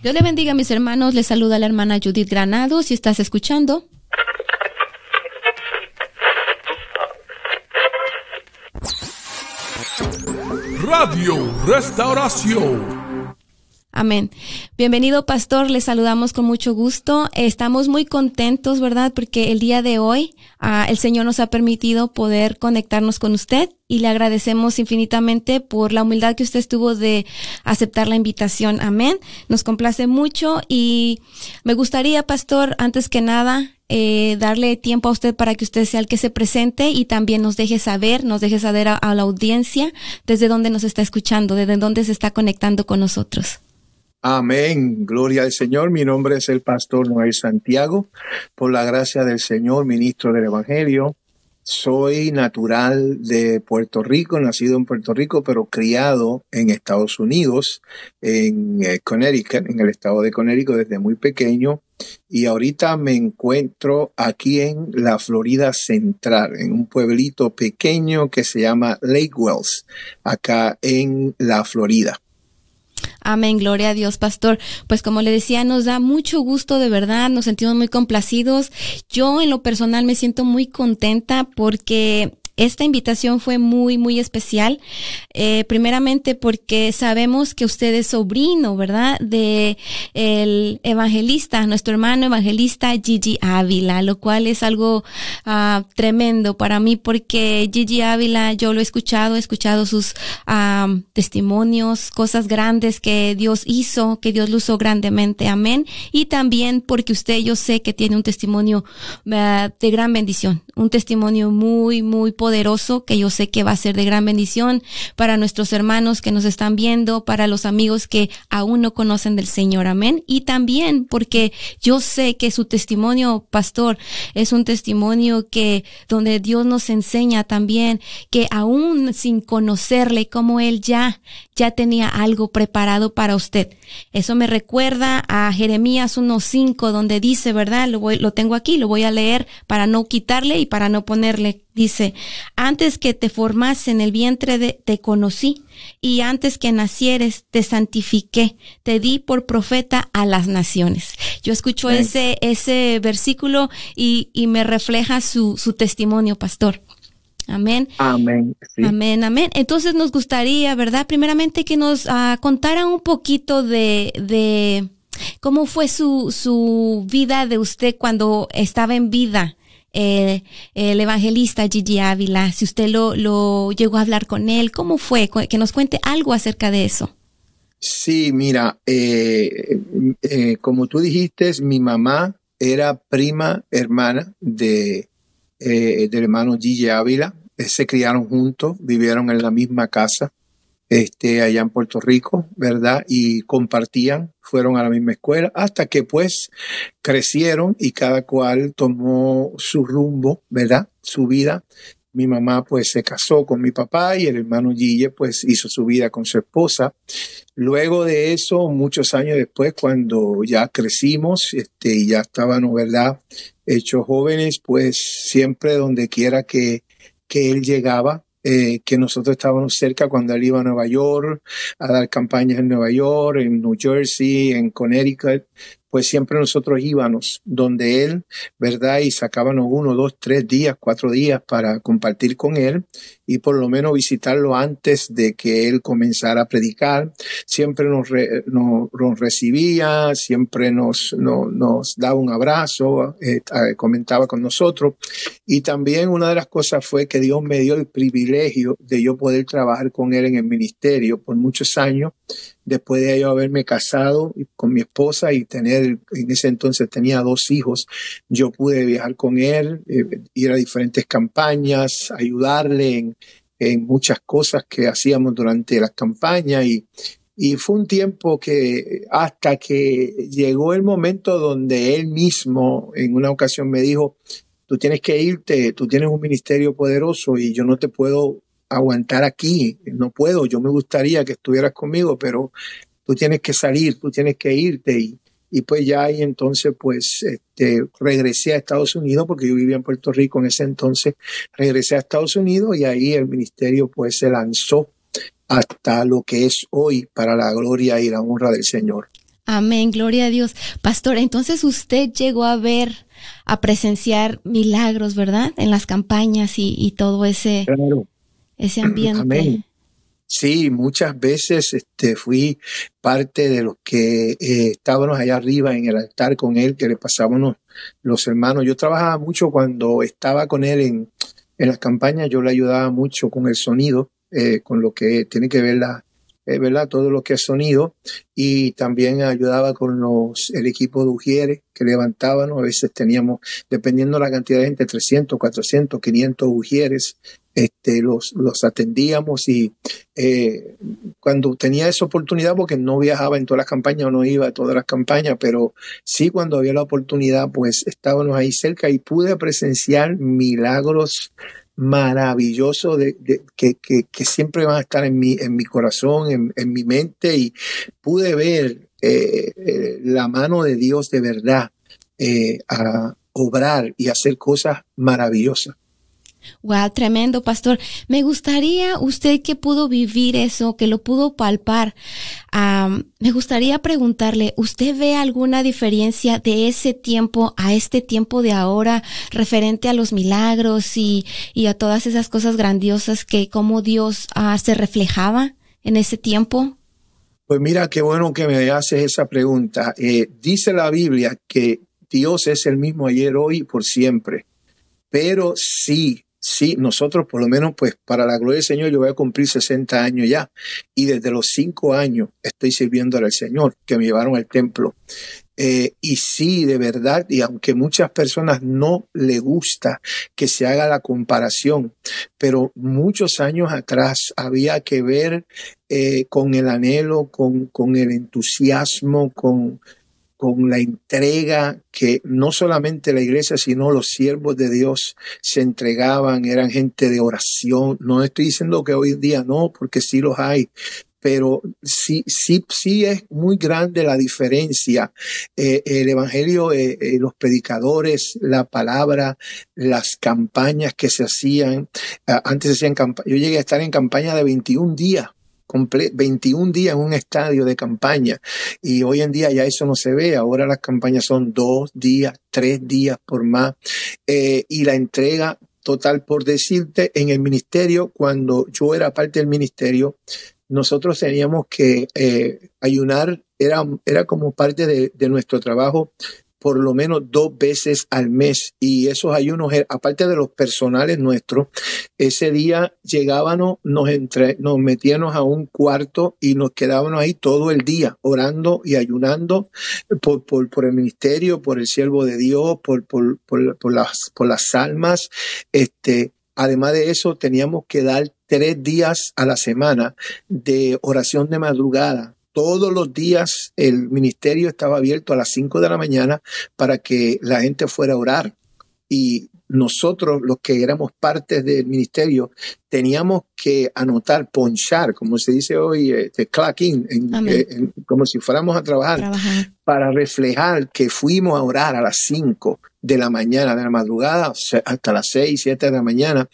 Dios le bendiga, mis hermanos. Les saluda la hermana Judith Granado. Si estás escuchando. Radio Restauración. Amén. Bienvenido, pastor. Les saludamos con mucho gusto. Estamos muy contentos, ¿verdad? Porque el día de hoy el Señor nos ha permitido poder conectarnos con usted y le agradecemos infinitamente por la humildad que usted tuvo de aceptar la invitación. Amén. Nos complace mucho y me gustaría, pastor, antes que nada, darle tiempo a usted para que usted sea el que se presente y también nos deje saber a la audiencia desde dónde nos está escuchando, desde dónde se está conectando con nosotros. Amén. Gloria al Señor. Mi nombre es el pastor Noel Santiago. Por la gracia del Señor, ministro del Evangelio. Soy natural de Puerto Rico, nacido en Puerto Rico, pero criado en Estados Unidos, en Connecticut, en el estado de Connecticut desde muy pequeño. Y ahorita me encuentro aquí en la Florida Central, en un pueblito pequeño que se llama Lake Wells, acá en la Florida. Amén, gloria a Dios, pastor. Pues como le decía, nos da mucho gusto, de verdad, nos sentimos muy complacidos. Yo en lo personal me siento muy contenta porque esta invitación fue muy, muy especial. Primeramente porque sabemos que usted es sobrino, ¿verdad? De el evangelista, nuestro hermano evangelista Gigi Ávila, lo cual es algo tremendo para mí porque Gigi Ávila, yo lo he escuchado sus testimonios, cosas grandes que Dios hizo, que Dios lo usó grandemente. Amén. Y también porque usted, yo sé que tiene un testimonio de gran bendición, un testimonio muy, muy poderoso que yo sé que va a ser de gran bendición para nuestros hermanos que nos están viendo, para los amigos que aún no conocen del Señor. Amén. Y también porque yo sé que su testimonio, pastor, es un testimonio que donde Dios nos enseña también que aún sin conocerle, como Él ya tenía algo preparado para usted. Eso me recuerda a Jeremías 1:5, donde dice, ¿verdad? Lo tengo aquí, lo voy a leer para no quitarle y para no ponerle. Dice, antes que te formase en el vientre te conocí, y antes que nacieres te santifiqué, te di por profeta a las naciones. Yo escucho ese versículo y me refleja su testimonio, pastor. Amén. Amén. Sí. Amén, amén. Entonces nos gustaría, ¿verdad? Primeramente que nos contara un poquito de cómo fue su vida de usted cuando estaba en vida. El evangelista Gigi Ávila, si usted lo llegó a hablar con él, ¿cómo fue? Que nos cuente algo acerca de eso. Sí, mira, como tú dijiste, mi mamá era prima hermana del hermano Gigi Ávila. Se criaron juntos, vivieron en la misma casa, allá en Puerto Rico, ¿verdad? Y compartían, fueron a la misma escuela, hasta que pues crecieron y cada cual tomó su rumbo, ¿verdad? Su vida. Mi mamá pues se casó con mi papá y el hermano Gigi pues hizo su vida con su esposa. Luego de eso, muchos años después, cuando ya crecimos y ya estábamos, ¿verdad?, hechos jóvenes, pues siempre donde quiera que él llegaba, que nosotros estábamos cerca cuando él iba a Nueva York, a dar campañas en Nueva York, en New Jersey, en Connecticut, pues siempre nosotros íbamos donde él, ¿verdad? Y sacábamos 1, 2, 3 días, 4 días para compartir con él y por lo menos visitarlo antes de que él comenzara a predicar. Siempre nos recibía, siempre nos daba un abrazo, comentaba con nosotros. Y también una de las cosas fue que Dios me dio el privilegio de yo poder trabajar con él en el ministerio por muchos años. Después de yo haberme casado con mi esposa y en ese entonces tenía 2 hijos, yo pude viajar con él, ir a diferentes campañas, ayudarle en muchas cosas que hacíamos durante las campañas y fue un tiempo que hasta que llegó el momento donde él mismo en una ocasión me dijo, tú tienes que irte, tú tienes un ministerio poderoso y yo no te puedo aguantar aquí, no puedo, yo me gustaría que estuvieras conmigo, pero tú tienes que salir, tú tienes que irte y pues ya ahí entonces pues regresé a Estados Unidos porque yo vivía en Puerto Rico en ese entonces, regresé a Estados Unidos y ahí el ministerio pues se lanzó hasta lo que es hoy para la gloria y la honra del Señor. Amén, gloria a Dios. Pastor, entonces usted llegó a presenciar milagros, ¿verdad? En las campañas y todo ese, Claro. ese ambiente. Amén. Sí, muchas veces fui parte de los que estábamos allá arriba en el altar con él, que le pasábamos los hermanos. Yo trabajaba mucho cuando estaba con él en las campañas, yo le ayudaba mucho con el sonido, con lo que tiene que ver ¿verdad? Todo lo que es sonido, y también ayudaba con el equipo de ujieres que levantábamos. A veces teníamos, dependiendo de la cantidad de gente, 300, 400, 500 ujieres, los atendíamos, y cuando tenía esa oportunidad, porque no viajaba en todas las campañas o no iba a todas las campañas, pero sí cuando había la oportunidad, pues estábamos ahí cerca y pude presenciar milagros maravilloso que siempre van a estar en mi corazón, en mi mente, y pude ver la mano de Dios de verdad a obrar y hacer cosas maravillosas. Wow, tremendo, pastor. Me gustaría, usted que pudo vivir eso, que lo pudo palpar, me gustaría preguntarle, ¿usted ve alguna diferencia de ese tiempo a este tiempo de ahora referente a los milagros y a todas esas cosas grandiosas que cómo Dios se reflejaba en ese tiempo? Pues mira, qué bueno que me haces esa pregunta. Dice la Biblia que Dios es el mismo ayer, hoy y por siempre. Pero sí, nosotros por lo menos, pues para la gloria del Señor, yo voy a cumplir 60 años ya. Y desde los 5 años estoy sirviéndole al Señor, que me llevaron al templo. Y sí, de verdad, y aunque muchas personas no les gusta que se haga la comparación, pero muchos años atrás había que ver con el anhelo, con el entusiasmo, con la entrega que no solamente la iglesia, sino los siervos de Dios se entregaban, eran gente de oración. No estoy diciendo que hoy en día no, porque sí los hay, pero sí es muy grande la diferencia. El evangelio, los predicadores, la palabra, las campañas que se hacían. Antes se hacían yo llegué a estar en campaña de 21 días. 21 días en un estadio de campaña, y hoy en día ya eso no se ve. Ahora las campañas son 2 días, 3 días por más, y la entrega total. Por decirte, en el ministerio, cuando yo era parte del ministerio, nosotros teníamos que ayunar, era como parte de nuestro trabajo, por lo menos 2 veces al mes, y esos ayunos, aparte de los personales nuestros, ese día llegábamos, nos metíamos a un cuarto y nos quedábamos ahí todo el día orando y ayunando por el ministerio, por el siervo de Dios, por las almas. Además de eso, teníamos que dar 3 días a la semana de oración de madrugada. Todos los días el ministerio estaba abierto a las 5 de la mañana para que la gente fuera a orar. Y nosotros, los que éramos parte del ministerio, teníamos que anotar, ponchar, como se dice hoy, clock in, como si fuéramos a trabajar, para reflejar que fuimos a orar a las 5 de la mañana, de la madrugada, hasta las 6, 7 de la mañana.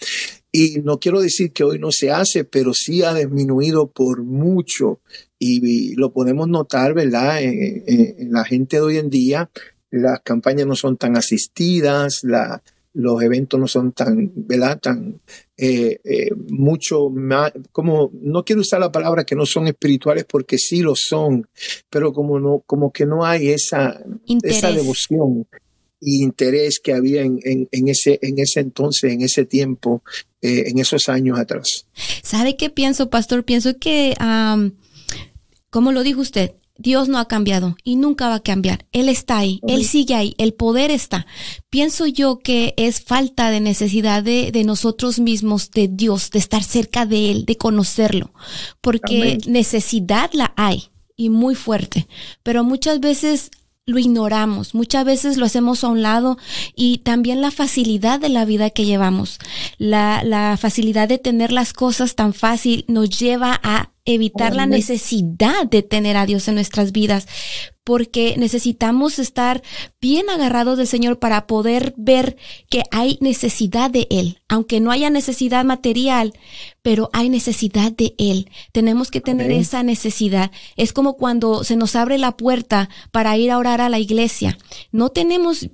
Y no quiero decir que hoy no se hace, pero sí ha disminuido por mucho. Y lo podemos notar, ¿verdad? En la gente de hoy en día, las campañas no son tan asistidas, los eventos no son tan, ¿verdad? Mucho más, como, no quiero usar la palabra que no son espirituales, porque sí lo son, pero como que no hay esa devoción y interés que había en ese entonces, en ese tiempo, en esos años atrás. ¿Sabe qué pienso, pastor? Pienso que, como lo dijo usted, Dios no ha cambiado y nunca va a cambiar. Él está ahí, Él sigue ahí, el poder está. Pienso yo que es falta de necesidad de nosotros mismos, de Dios, de estar cerca de Él, de conocerlo, porque necesidad la hay y muy fuerte, pero muchas veces lo ignoramos, muchas veces lo hacemos a un lado, y también la facilidad de la vida que llevamos, la facilidad de tener las cosas tan fácil nos lleva a evitar la necesidad de tener a Dios en nuestras vidas, porque necesitamos estar bien agarrados del Señor para poder ver que hay necesidad de Él, aunque no haya necesidad material, pero hay necesidad de Él. Tenemos que tener esa necesidad. Es como cuando se nos abre la puerta para ir a orar a la iglesia. No tenemos...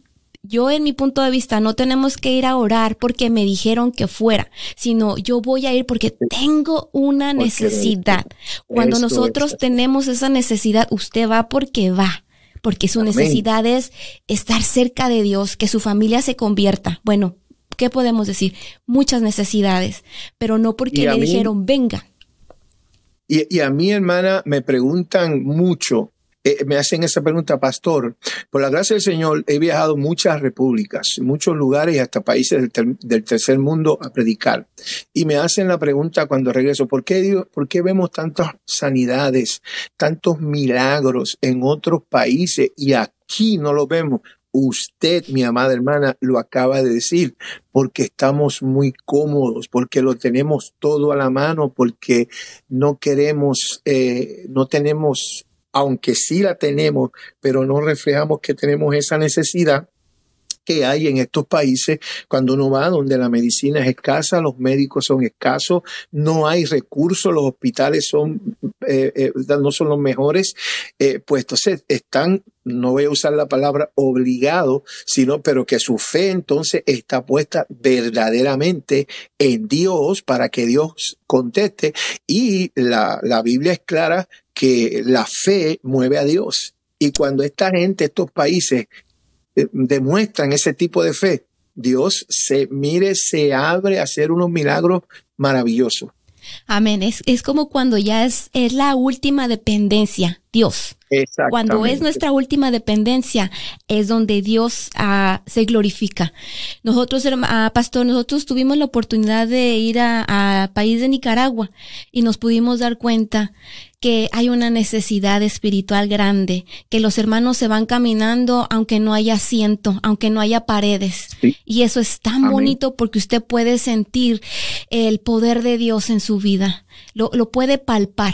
Yo, en mi punto de vista, no tenemos que ir a orar porque me dijeron que fuera, sino yo voy a ir porque tengo una necesidad. Cuando nosotros tenemos esa necesidad, usted va porque va, porque su necesidad es estar cerca de Dios, que su familia se convierta. Bueno, ¿qué podemos decir? Muchas necesidades, pero no porque le dijeron venga. Y a mí, hermana, me preguntan mucho. Me hacen esa pregunta, pastor. Por la gracia del Señor, he viajado muchas repúblicas, muchos lugares y hasta países del tercer mundo a predicar. Y me hacen la pregunta cuando regreso, ¿por qué vemos tantas sanidades, tantos milagros en otros países y aquí no lo vemos? Usted, mi amada hermana, lo acaba de decir, porque estamos muy cómodos, porque lo tenemos todo a la mano, porque no queremos, no tenemos, aunque sí la tenemos, pero no reflejamos que tenemos esa necesidad que hay en estos países cuando uno va donde la medicina es escasa, los médicos son escasos, no hay recursos, los hospitales son no son los mejores, pues entonces están, no voy a usar la palabra obligado, sino pero que su fe entonces está puesta verdaderamente en Dios para que Dios conteste, y la Biblia es clara que la fe mueve a Dios, y cuando esta gente, estos países demuestran ese tipo de fe, Dios se abre a hacer unos milagros maravillosos. Amén. Es como cuando ya es la última dependencia, Dios. Cuando es nuestra última dependencia, es donde Dios se glorifica. Nosotros, pastor, nosotros tuvimos la oportunidad de ir a país de Nicaragua y nos pudimos dar cuenta que hay una necesidad espiritual grande, que los hermanos se van caminando aunque no haya asiento, aunque no haya paredes. Sí. Y eso es tan bonito porque usted puede sentir el poder de Dios en su vida, lo puede palpar.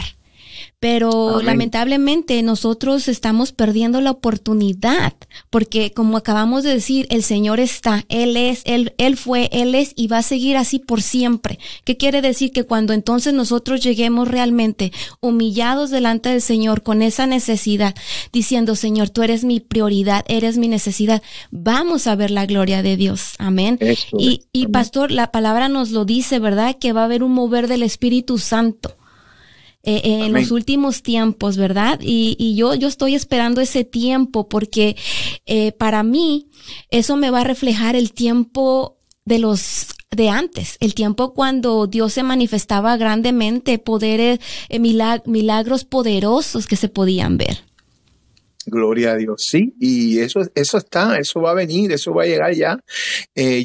Pero lamentablemente nosotros estamos perdiendo la oportunidad porque, como acabamos de decir, el Señor está, Él es, Él fue, Él es y va a seguir así por siempre. ¿Qué quiere decir? Que cuando entonces nosotros lleguemos realmente humillados delante del Señor con esa necesidad, diciendo, Señor, tú eres mi prioridad, eres mi necesidad, vamos a ver la gloria de Dios. Amén. Y pastor, la palabra nos lo dice, ¿verdad? Que va a haber un mover del Espíritu Santo. En los últimos tiempos, ¿verdad? Y yo estoy esperando ese tiempo porque para mí eso me va a reflejar el tiempo de antes, el tiempo cuando Dios se manifestaba grandemente, poderes, milagros poderosos que se podían ver. Gloria a Dios, sí, y eso va a venir, eso va a llegar ya.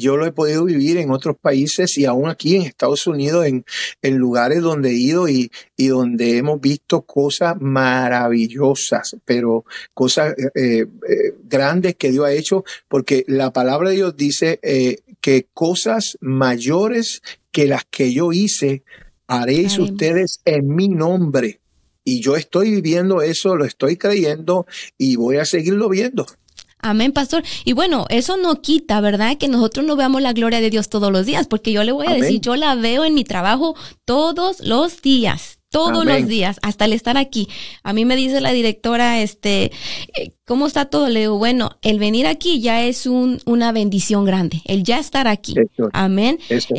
Yo lo he podido vivir en otros países y aún aquí en Estados Unidos, en lugares donde he ido y donde hemos visto cosas maravillosas, pero cosas grandes que Dios ha hecho, porque la palabra de Dios dice que cosas mayores que las que yo hice, haréis ustedes en mi nombre. Y yo estoy viviendo eso, lo estoy creyendo y voy a seguirlo viendo. Amén, pastor. Y bueno, eso no quita, ¿verdad? Que nosotros no veamos la gloria de Dios todos los días, porque yo le voy a decir, yo la veo en mi trabajo todos los días. Todos los días, hasta el estar aquí. A mí me dice la directora, ¿cómo está todo? Le digo, bueno, el venir aquí ya es una bendición grande, el ya estar aquí. Eso. Amén. Eso.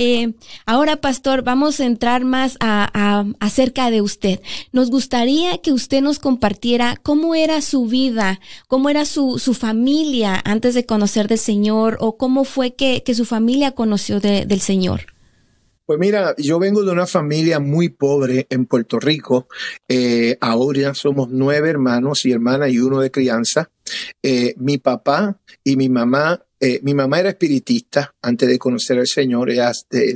Ahora, pastor, vamos a entrar más acerca de usted. Nos gustaría que usted nos compartiera cómo era su vida, cómo era su familia antes de conocer del Señor, o cómo fue que su familia conoció del Señor. Pues mira, yo vengo de una familia muy pobre en Puerto Rico. Ahora somos 9 hermanos y hermanas y uno de crianza. Mi papá y mi mamá era espiritista antes de conocer al Señor.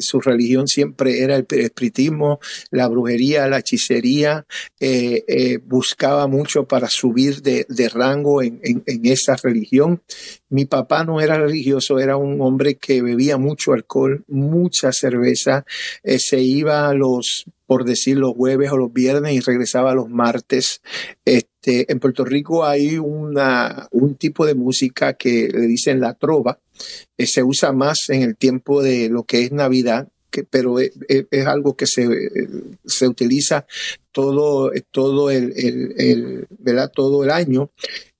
Su religión siempre era el espiritismo, la brujería, la hechicería. Buscaba mucho para subir de rango en esa religión. Mi papá no era religioso, era un hombre que bebía mucho alcohol, mucha cerveza. Se iba por decir los jueves o los viernes, y regresaba los martes. En Puerto Rico hay un tipo de música que le dicen la trova. Se usa más en el tiempo de lo que es Navidad, pero es algo que se utiliza todo ¿verdad? Todo el año.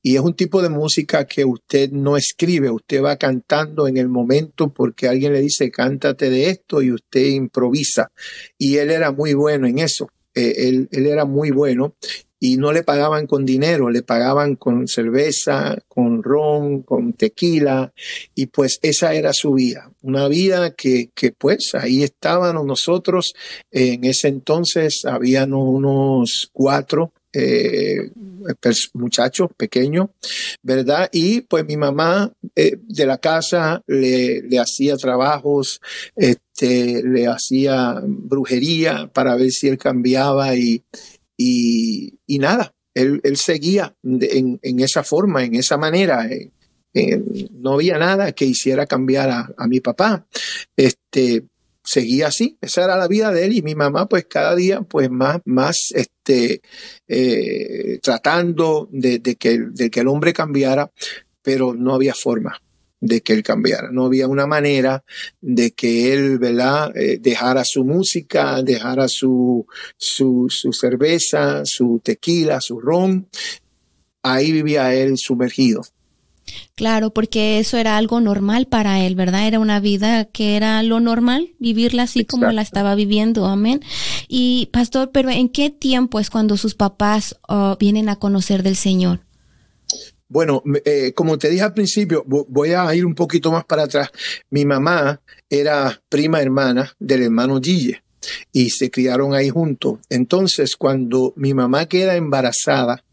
Y es un tipo de música que usted no escribe, usted va cantando en el momento porque alguien le dice, cántate de esto, y usted improvisa. Y él era muy bueno en eso. Él era muy bueno, y no le pagaban con dinero, le pagaban con cerveza, con ron, con tequila, y pues esa era su vida. Una vida que pues ahí estábamos nosotros. En ese entonces habían unos 4 muchachos pequeños, ¿verdad? Y pues mi mamá de la casa le hacía trabajos, le hacía brujería para ver si él cambiaba, y nada, él seguía en esa forma, en esa manera. No había nada que hiciera cambiar a mi papá. Seguía así, esa era la vida de él, y mi mamá pues cada día pues más tratando de que el hombre cambiara, pero no había forma de que él cambiara, no había una manera de que él, ¿verdad? Dejara su música, dejara su cerveza, su tequila, su ron. Ahí vivía él sumergido. Claro, porque eso era algo normal para él, ¿verdad? Era una vida que era lo normal, vivirla así como la estaba viviendo, amén. Y pastor, pero ¿en qué tiempo es cuando sus papás vienen a conocer del Señor? Bueno, como te dije al principio, voy a ir un poquito más para atrás. Mi mamá era prima hermana del hermano Gille y se criaron ahí juntos. Entonces, cuando mi mamá queda embarazada,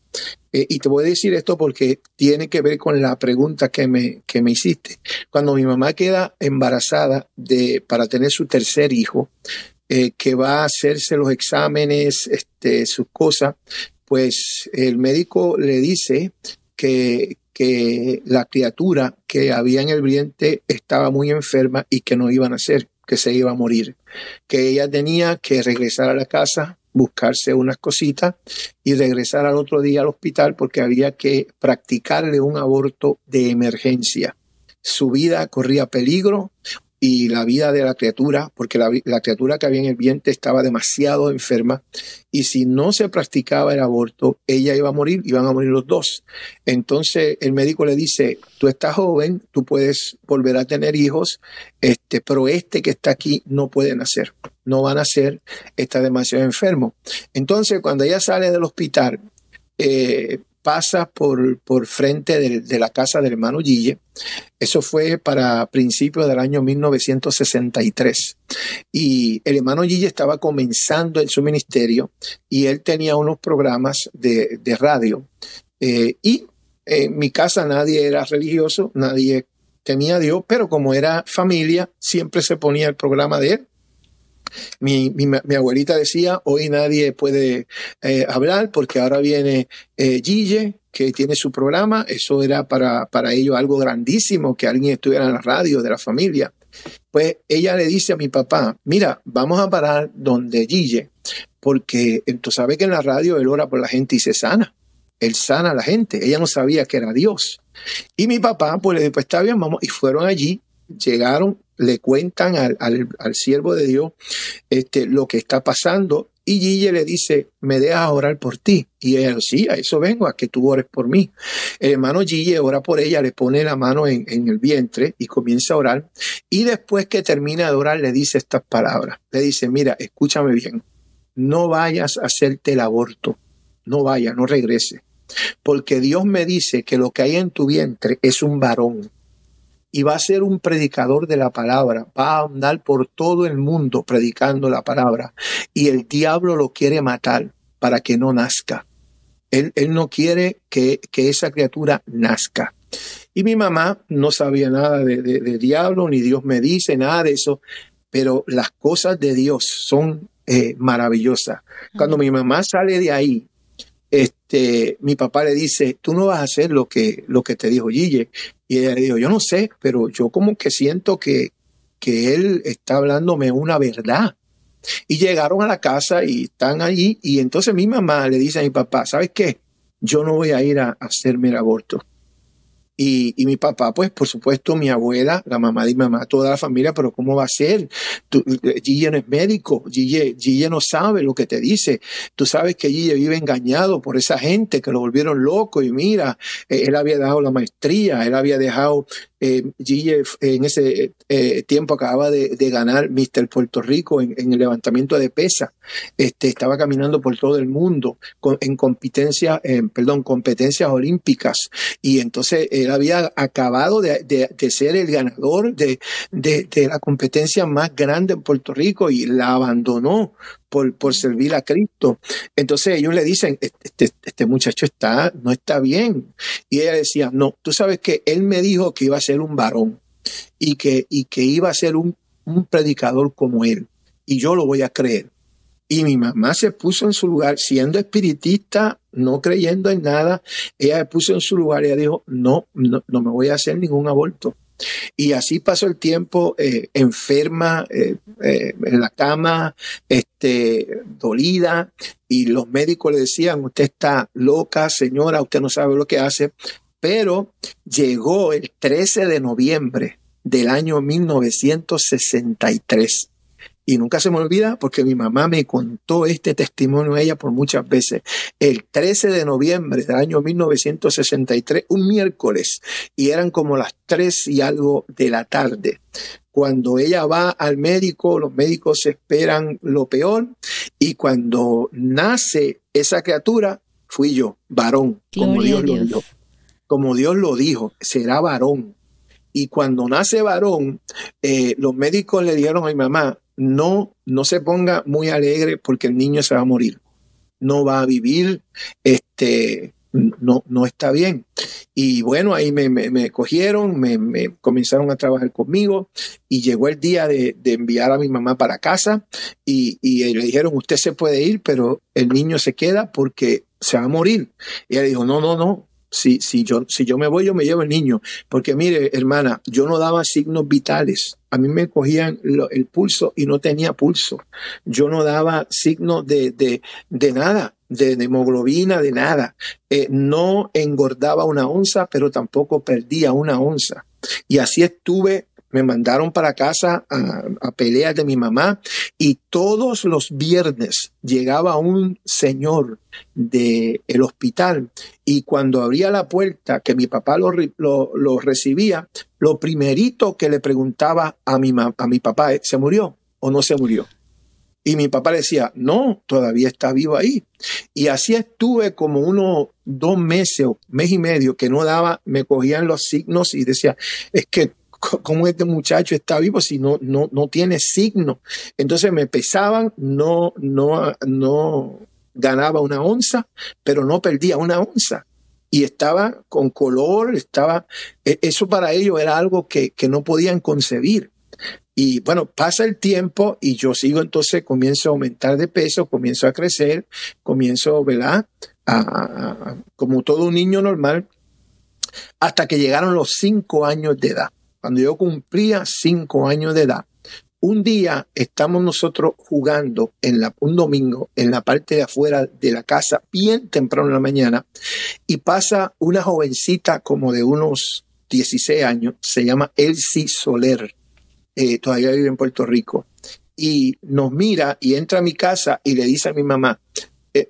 y te voy a decir esto porque tiene que ver con la pregunta que me hiciste. Cuando mi mamá queda embarazada para tener su tercer hijo, que va a hacerse los exámenes, sus cosas, pues el médico le dice que la criatura que había en el vientre estaba muy enferma y que no iba a nacer, que se iba a morir, que ella tenía que regresar a la casa, buscarse unas cositas y regresar al otro día al hospital porque había que practicarle un aborto de emergencia. Su vida corría peligro, y la vida de la criatura, porque la criatura que había en el vientre estaba demasiado enferma, y si no se practicaba el aborto, ella iba a morir, iban a morir los dos. Entonces el médico le dice, tú estás joven, tú puedes volver a tener hijos, pero que está aquí no puede nacer, no va a nacer, está demasiado enfermo. Entonces cuando ella sale del hospital, pasa por frente de la casa del hermano Gille. Eso fue para principios del año 1963. Y el hermano Gille estaba comenzando en su ministerio y él tenía unos programas de radio. Y en mi casa nadie era religioso, nadie temía a Dios, pero como era familia, siempre se ponía el programa de él. Mi abuelita decía, hoy nadie puede hablar porque ahora viene Gille, que tiene su programa. Eso era para ellos algo grandísimo, que alguien estuviera en la radio de la familia. Pues ella le dice a mi papá, mira, vamos a parar donde Gille, porque tú sabes que en la radio él ora por la gente y se sana. Él sana a la gente. Ella no sabía que era Dios. Y mi papá pues le dijo, pues está bien, vamos. Y fueron allí, llegaron, le cuentan al siervo de Dios lo que está pasando, y Gille le dice, ¿me dejas orar por ti? Y ella, sí, a eso vengo, a que tú ores por mí. El hermano Gille ora por ella, le pone la mano en el vientre y comienza a orar, y después que termina de orar le dice estas palabras, le dice, mira, escúchame bien, no vayas a hacerte el aborto, no vayas, no regreses, porque Dios me dice que lo que hay en tu vientre es un varón, y va a ser un predicador de la palabra, va a andar por todo el mundo predicando la palabra, y el diablo lo quiere matar para que no nazca. Él no quiere que esa criatura nazca. Y mi mamá no sabía nada de diablo, ni Dios me dice nada de eso, pero las cosas de Dios son maravillosas. Cuando mi mamá sale de ahí, mi papá le dice, tú no vas a hacer lo que te dijo Gille. Y ella le dijo, yo no sé, pero yo como que siento que él está hablándome una verdad. Y llegaron a la casa y están allí. Y entonces mi mamá le dice a mi papá, ¿sabes qué? Yo no voy a ir a hacerme el aborto. Y mi papá, pues, por supuesto, mi abuela, la mamá de mi mamá, toda la familia, pero ¿cómo va a ser? Gille no es médico, Gille no sabe lo que te dice. Tú sabes que Gille vive engañado por esa gente que lo volvieron loco y mira, él había dejado la maestría, él había dejado, Gille en ese tiempo acababa de ganar Mr. Puerto Rico en el levantamiento de pesa. Estaba caminando por todo el mundo en competencias olímpicas y entonces él había acabado de ser el ganador de la competencia más grande en Puerto Rico y la abandonó por servir a Cristo. Entonces ellos le dicen, este muchacho no está bien. Y ella decía, no, tú sabes que él me dijo que iba a ser un varón y que iba a ser un predicador como él. Y yo lo voy a creer. Y mi mamá se puso en su lugar, siendo espiritista, no creyendo en nada, ella se puso en su lugar y ella dijo, no me voy a hacer ningún aborto. Y así pasó el tiempo, enferma, en la cama, dolida, y los médicos le decían, usted está loca, señora, usted no sabe lo que hace. Pero llegó el 13 de noviembre del año 1963. Y nunca se me olvida porque mi mamá me contó este testimonio a ella por muchas veces. El 13 de noviembre del año 1963, un miércoles, y eran como las 3 y algo de la tarde. Cuando ella va al médico, los médicos esperan lo peor, y cuando nace esa criatura, fui yo, varón, como Dios lo dijo. Como Dios lo dijo, será varón. Y cuando nace varón, los médicos le dijeron a mi mamá, no se ponga muy alegre porque el niño se va a morir. No va a vivir, no está bien. Y bueno, ahí me cogieron, me comenzaron a trabajar conmigo y llegó el día de enviar a mi mamá para casa y le dijeron, usted se puede ir, pero el niño se queda porque se va a morir. Y ella dijo, no. Si yo me voy, yo me llevo el niño. Porque mire, hermana, yo no daba signos vitales. A mí me cogían el pulso y no tenía pulso. Yo no daba signos de nada, de hemoglobina, de nada. No engordaba 1 onza, pero tampoco perdía 1 onza. Y así estuve. Me mandaron para casa a peleas de mi mamá y todos los viernes llegaba un señor del hospital y cuando abría la puerta que mi papá lo recibía, lo primerito que le preguntaba a mi papá es, ¿se murió o no se murió? Y mi papá le decía, no, todavía está vivo ahí. Y así estuve como unos 2 meses o mes y medio que no daba, me cogían los signos y decía, es que ¿cómo este muchacho está vivo si no tiene signo? Entonces me pesaban, no ganaba 1 onza, pero no perdía 1 onza. Y estaba con color, eso para ellos era algo que no podían concebir. Y bueno, pasa el tiempo y yo sigo, entonces comienzo a aumentar de peso, comienzo a crecer, comienzo, ¿verdad? Como todo un niño normal, hasta que llegaron los 5 años de edad. Cuando yo cumplía 5 años de edad, un día estamos nosotros jugando un domingo en la parte de afuera de la casa, bien temprano en la mañana, y pasa una jovencita como de unos 16 años, se llama Elsie Soler, todavía vive en Puerto Rico, y nos mira y entra a mi casa y le dice a mi mamá,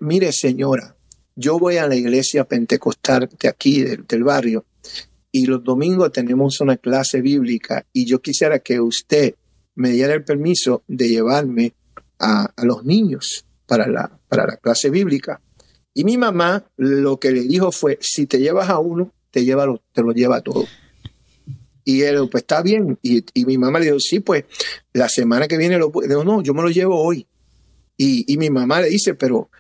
mire señora, yo voy a la iglesia pentecostal de aquí, del barrio, y los domingos tenemos una clase bíblica y yo quisiera que usted me diera el permiso de llevarme a los niños para la clase bíblica. Y mi mamá lo que le dijo fue, si te llevas a uno, te lo lleva a todo. Y él, pues está bien. Y mi mamá le dijo, sí, pues la semana que viene dijo, no, yo me lo llevo hoy. Y mi mamá le dice, pero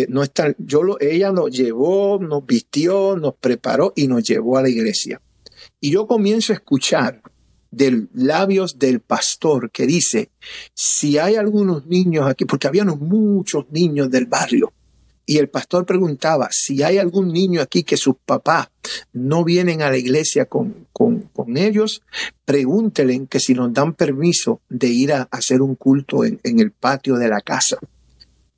no está, ella nos llevó, nos vistió, nos preparó y nos llevó a la iglesia. Y yo comienzo a escuchar de labios del pastor que dice, si hay algunos niños aquí, porque habían muchos niños del barrio, Y el pastor preguntaba, si hay algún niño aquí que sus papás no vienen a la iglesia con ellos, pregúntenle que si nos dan permiso de ir a hacer un culto en el patio de la casa.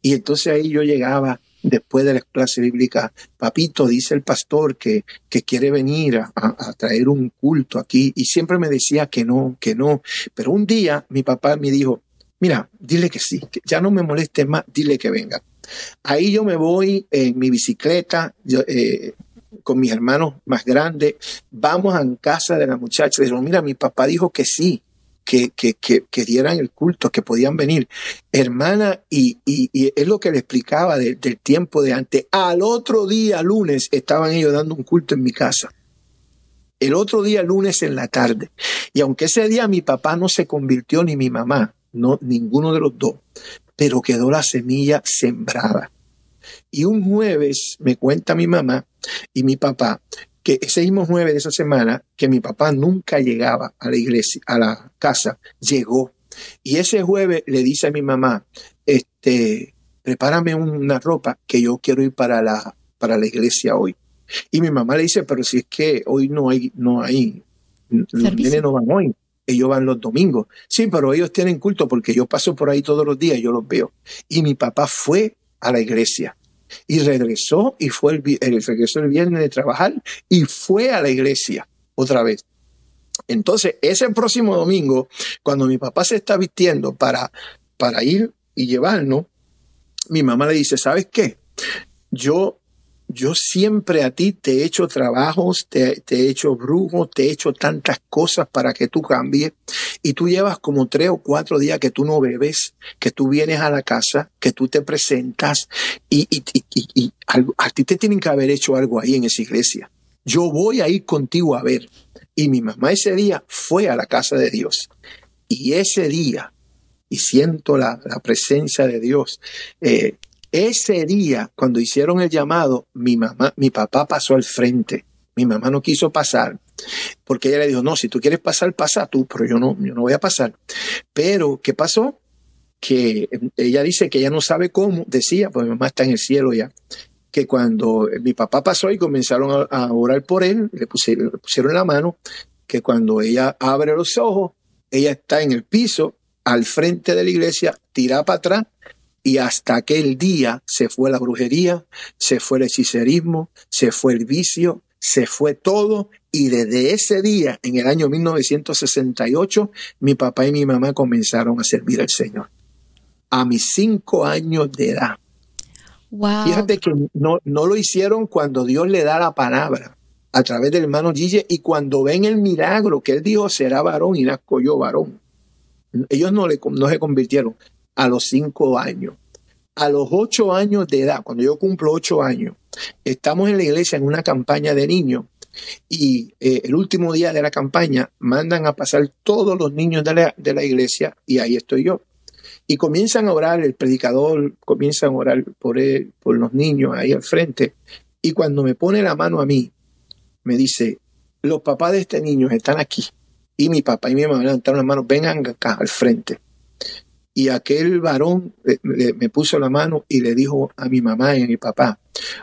Y entonces ahí yo llegaba después de la clase bíblica, papito, dice el pastor que quiere venir a traer un culto aquí. Y siempre me decía que no. Pero un día mi papá me dijo, mira, dile que sí, que ya no me moleste más, dile que venga. Ahí yo me voy en mi bicicleta, con mis hermanos más grandes, vamos a casa de la muchacha. Le digo, mira, mi papá dijo que sí, que dieran el culto, que podían venir. Hermana, y es lo que le explicaba del tiempo de antes. Al otro día, lunes, estaban ellos dando un culto en mi casa. El otro día, lunes en la tarde. Y aunque ese día mi papá no se convirtió ni mi mamá, no, ninguno de los dos, pero quedó la semilla sembrada. Y un jueves me cuenta mi mamá y mi papá que ese mismo jueves de esa semana, que mi papá nunca llegaba a la iglesia, a la casa, llegó. Y ese jueves le dice a mi mamá, prepárame una ropa que yo quiero ir para la iglesia hoy. Y mi mamá le dice, pero si es que hoy no hay, los nenes no van hoy. Ellos van los domingos. Sí, pero ellos tienen culto porque yo paso por ahí todos los días y yo los veo. Y mi papá fue a la iglesia y regresó y regresó el viernes de trabajar y fue a la iglesia otra vez. Entonces, ese próximo domingo, cuando mi papá se está vistiendo para ir y llevarnos, mi mamá le dice, ¿sabes qué? Yo siempre a ti te he hecho trabajos, te he hecho brujos, te he hecho tantas cosas para que tú cambies. Y tú llevas como 3 o 4 días que tú no bebes, que tú vienes a la casa, que tú te presentas y a ti te tienen que haber hecho algo ahí en esa iglesia. Yo voy a ir contigo a ver. Y mi mamá ese día fue a la casa de Dios. Y ese día, y siento la presencia de Dios, ese día, cuando hicieron el llamado, mi papá pasó al frente. Mi mamá no quiso pasar, porque ella le dijo, no, si tú quieres pasar, pasa tú, pero yo no voy a pasar. Pero, ¿qué pasó? Que ella dice que ella no sabe cómo, decía, pues mi mamá está en el cielo ya, que cuando mi papá pasó y comenzaron a orar por él, le pusieron la mano, que cuando ella abre los ojos, ella está en el piso, al frente de la iglesia, tirada para atrás, y hasta aquel día se fue la brujería, se fue el hechicerismo, se fue el vicio, se fue todo. Y desde ese día, en el año 1968, mi papá y mi mamá comenzaron a servir al Señor. A mis 5 años de edad. Wow. Fíjate que no lo hicieron cuando Dios le da la palabra a través del hermano Gille y cuando ven el milagro que él dijo será varón y nazco yo varón. Ellos no se convirtieron. A los 5 años. A los 8 años de edad, cuando yo cumplo 8 años, estamos en la iglesia en una campaña de niños y el último día de la campaña mandan a pasar todos los niños de la iglesia y ahí estoy yo. Y comienzan a orar, el predicador comienza a orar por él, por los niños ahí al frente. Y cuando me pone la mano a mí, me dice, los papás de este niño están aquí. Y mi papá y mi mamá levantaron las manos, vengan acá al frente. Y aquel varón me puso la mano y le dijo a mi mamá y a mi papá,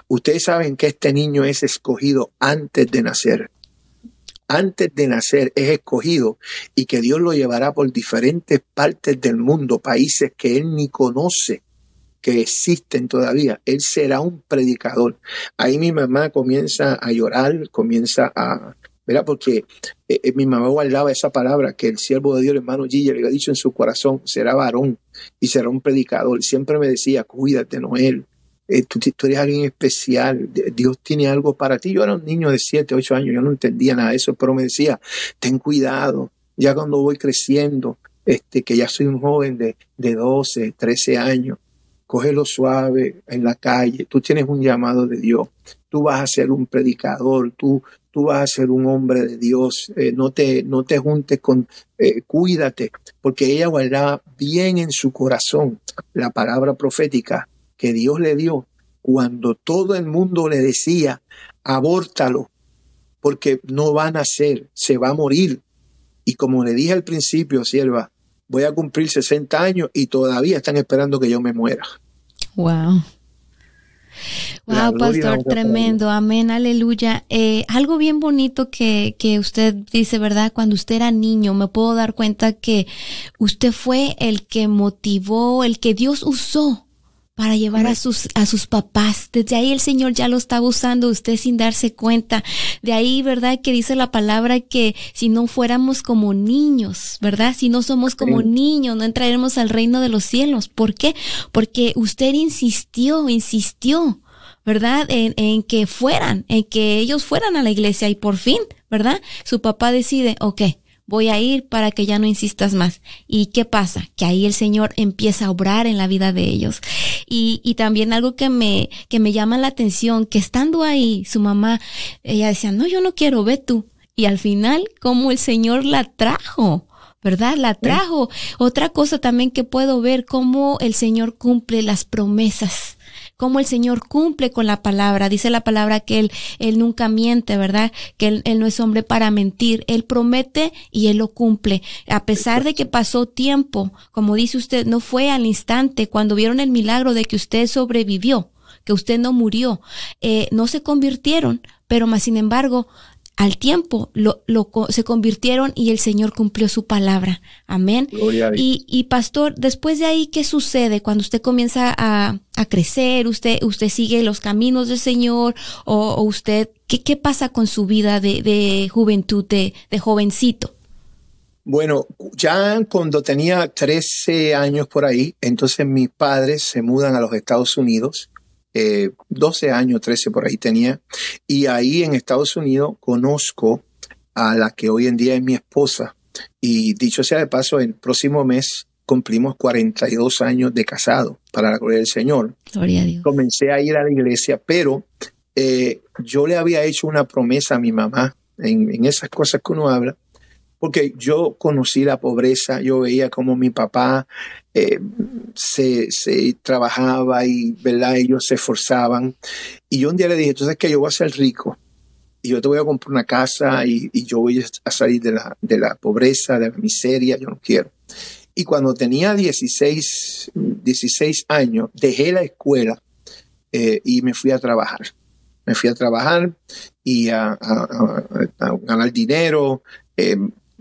ustedes saben que este niño es escogido antes de nacer. Antes de nacer es escogido y que Dios lo llevará por diferentes partes del mundo, países que él ni conoce, que existen todavía. Él será un predicador. Ahí mi mamá comienza a llorar, comienza a... ¿verdad? Porque mi mamá guardaba esa palabra que el siervo de Dios, el hermano Gille, le había dicho en su corazón, será varón y será un predicador. Siempre me decía, cuídate, Noel, tú eres alguien especial, Dios tiene algo para ti. Yo era un niño de 7, 8 años, yo no entendía nada de eso, pero me decía, ten cuidado, ya cuando voy creciendo, que ya soy un joven de 12, 13 años, cógelo suave en la calle, tú tienes un llamado de Dios, tú vas a ser un predicador, tú vas a ser un hombre de Dios, no te juntes con, cuídate, porque ella guardaba bien en su corazón la palabra profética que Dios le dio cuando todo el mundo le decía, abórtalo, porque no va a nacer, se va a morir. Y como le dije al principio, sierva, voy a cumplir 60 años y todavía están esperando que yo me muera. Wow. La Wow, gloria y la pastor, honra para Dios. tremendo, amén, aleluya. Algo bien bonito que usted dice, ¿verdad? Cuando usted era niño, me puedo dar cuenta que usted fue el que motivó, el que Dios usó para llevar Amén. a sus papás. Desde ahí el Señor ya lo estaba usando usted sin darse cuenta. De ahí, ¿verdad? Que dice la palabra que si no fuéramos como niños, ¿verdad? Si no somos como Amén. niños, no entraremos al reino de los cielos. ¿Por qué? Porque usted insistió, ¿verdad? En que fueran, en que ellos fueran a la iglesia y por fin, ¿verdad? Su papá decide, ok, voy a ir para que ya no insistas más. ¿Y qué pasa? Que ahí el Señor empieza a obrar en la vida de ellos. Y también algo que me llama la atención, que estando ahí, su mamá, ella decía, no, yo no quiero, ve tú. Y al final, como el Señor la trajo, ¿verdad? La trajo. Otra cosa también que puedo ver, cómo el Señor cumple las promesas. Cómo el Señor cumple con la palabra. Dice la palabra que Él nunca miente, ¿verdad? Que él no es hombre para mentir. Él promete y Él lo cumple. A pesar de que pasó tiempo, como dice usted, no fue al instante cuando vieron el milagro de que usted sobrevivió, que usted no murió. No se convirtieron, pero más sin embargo, al tiempo se convirtieron y el Señor cumplió su palabra. Amén. Gloria a Dios. Y pastor, después de ahí, ¿qué sucede cuando usted comienza a crecer? ¿Usted sigue los caminos del Señor? ¿O usted, qué pasa con su vida de juventud, de jovencito? Bueno, ya cuando tenía 13 años por ahí, entonces mis padres se mudan a los Estados Unidos. 12 años, 13 por ahí tenía. Y ahí en Estados Unidos conozco a la que hoy en día es mi esposa. Y dicho sea de paso, el próximo mes cumplimos 42 años de casado, para la gloria del Señor. Gloria a Dios. Comencé a ir a la iglesia, pero yo le había hecho una promesa a mi mamá en esas cosas que uno habla, porque yo conocí la pobreza, yo veía como mi papá se trabajaba y, ¿verdad?, ellos se esforzaban. Y yo un día le dije, entonces que yo voy a ser rico y yo te voy a comprar una casa y yo voy a salir de la pobreza, de la miseria, yo no quiero. Y cuando tenía 16 años, dejé la escuela y me fui a trabajar. Me fui a trabajar y a ganar dinero,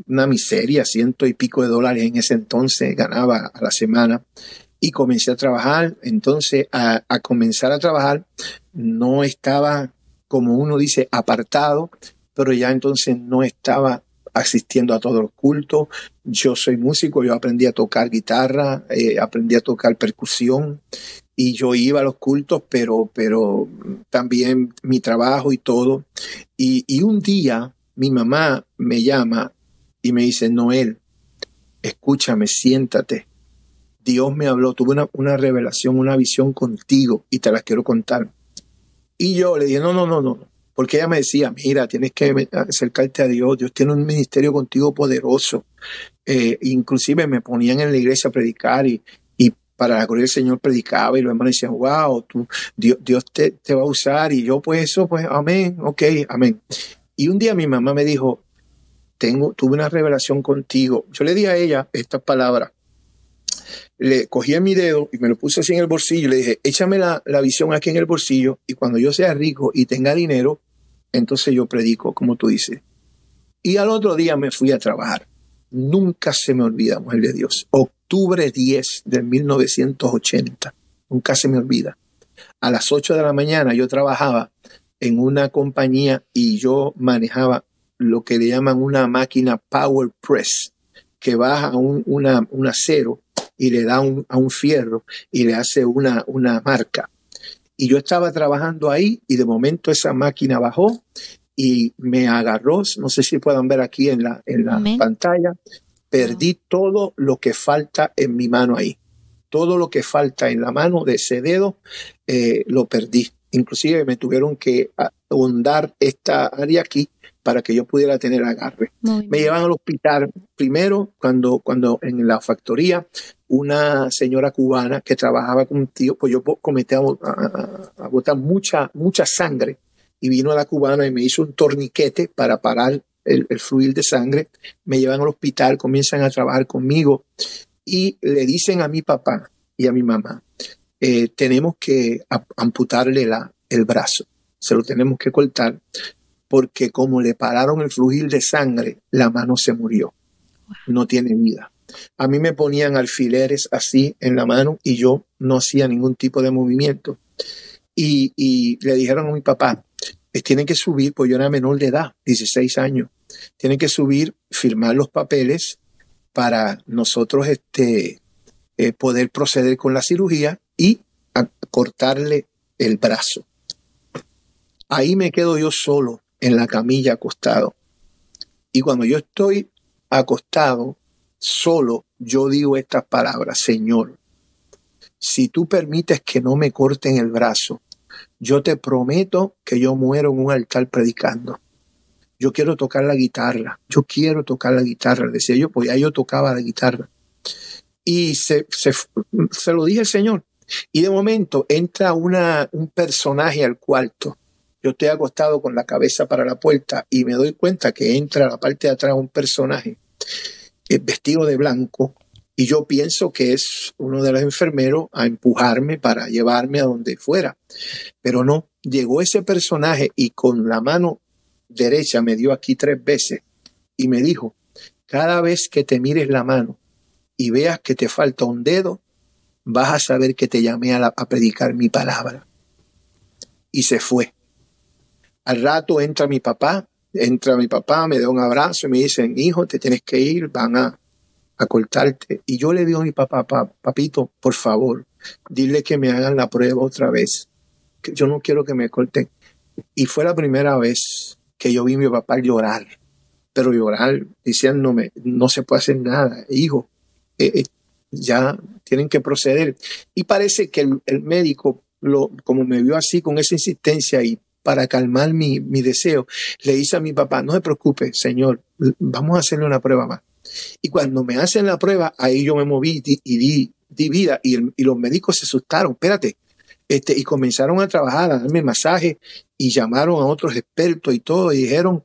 una miseria, $100 y pico en ese entonces ganaba a la semana. Y comencé a trabajar. Entonces, a comenzar a trabajar, no estaba, como uno dice, apartado, pero ya entonces no estaba asistiendo a todos los cultos. Yo soy músico, yo aprendí a tocar guitarra, aprendí a tocar percusión, y yo iba a los cultos, pero también mi trabajo y todo. Y un día mi mamá me llama y me dice, Noel, escúchame, siéntate. Dios me habló, tuve una revelación, una visión contigo y te la quiero contar. Y yo le dije, no, porque ella me decía, mira, tienes que acercarte a Dios, Dios tiene un ministerio contigo poderoso. Inclusive me ponían en la iglesia a predicar y para la gloria del Señor predicaba y los hermanos decían, wow, Dios te va a usar. Y yo, pues eso, pues amén, ok, amén. Y un día mi mamá me dijo, tuve una revelación contigo. Yo le di a ella estas palabras. Le cogí mi dedo y me lo puse así en el bolsillo y le dije, échame la visión aquí en el bolsillo y cuando yo sea rico y tenga dinero, entonces yo predico, como tú dices. Y al otro día me fui a trabajar. Nunca se me olvida, mujer de Dios. Octubre 10 de 1980. Nunca se me olvida. A las 8 de la mañana yo trabajaba en una compañía y yo manejaba lo que le llaman una máquina Power Press, que baja un acero y le da a un fierro y le hace una marca. Y yo estaba trabajando ahí y de momento esa máquina bajó y me agarró, no sé si puedan ver aquí en la pantalla, perdí todo lo que falta en mi mano ahí. Todo lo que falta en la mano de ese dedo, lo perdí. Inclusive me tuvieron que ahondar esta área aquí para que yo pudiera tener agarre. Me llevan al hospital. Primero, cuando en la factoría, una señora cubana que trabajaba contigo, pues yo comencé a botar mucha sangre. Y vino a la cubana y me hizo un torniquete para parar el fluir de sangre. Me llevan al hospital, comienzan a trabajar conmigo y le dicen a mi papá y a mi mamá, tenemos que amputarle el brazo. Se lo tenemos que cortar porque como le pararon el fluir de sangre, la mano se murió. No tiene vida. A mí me ponían alfileres así en la mano y yo no hacía ningún tipo de movimiento. Y le dijeron a mi papá, tienen que subir, pues yo era menor de edad, 16 años. Tienen que subir, firmar los papeles para nosotros poder proceder con la cirugía y cortarle el brazo. Ahí me quedo yo solo en la camilla acostado. Y cuando yo estoy acostado, solo, yo digo estas palabras: Señor, si tú permites que no me corten el brazo, yo te prometo que yo muero en un altar predicando. Yo quiero tocar la guitarra. Yo quiero tocar la guitarra. Decía yo, pues ya yo tocaba la guitarra. Y se lo dije al Señor. Y de momento entra un personaje al cuarto. Yo estoy acostado con la cabeza para la puerta y me doy cuenta que entra a la parte de atrás un personaje vestido de blanco. Y yo pienso que es uno de los enfermeros a empujarme para llevarme a donde fuera. Pero no, llegó ese personaje y con la mano derecha me dio aquí 3 veces y me dijo: cada vez que te mires la mano y veas que te falta un dedo, vas a saber que te llamé a predicar mi palabra. Y se fue. Al rato entra mi papá, me da un abrazo y me dicen: hijo, te tienes que ir, van a cortarte. Y yo le digo a mi papá: papito, por favor, dile que me hagan la prueba otra vez, que yo no quiero que me corten. Y fue la primera vez que yo vi a mi papá llorar, pero llorar diciéndome: no se puede hacer nada, hijo, ya tienen que proceder. Y parece que el médico, como me vio así con esa insistencia y para calmar mi deseo, le dice a mi papá: no se preocupe, señor, vamos a hacerle una prueba más. Y cuando me hacen la prueba, ahí yo me moví y di vida. Y los médicos se asustaron, espérate, y comenzaron a trabajar, a darme masaje y llamaron a otros expertos y todo, y dijeron,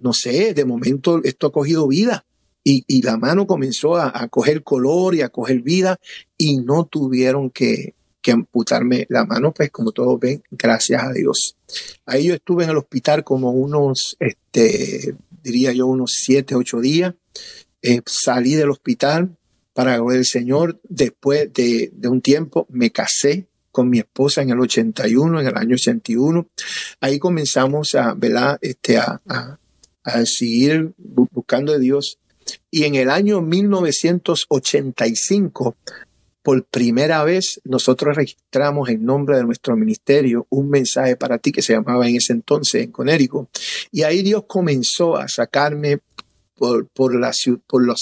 no sé, de momento esto ha cogido vida. Y la mano comenzó a coger color y a coger vida y no tuvieron que amputarme la mano, pues como todos ven, gracias a Dios. Ahí yo estuve en el hospital como unos 7, 8 días. Salí del hospital para gloria del Señor. Después de un tiempo me casé con mi esposa en el 81, en el año 81. Ahí comenzamos a seguir buscando a Dios. Y en el año 1985, por primera vez, nosotros registramos en nombre de nuestro ministerio un mensaje para ti que se llamaba en ese entonces en Connecticut. Y ahí Dios comenzó a sacarme por las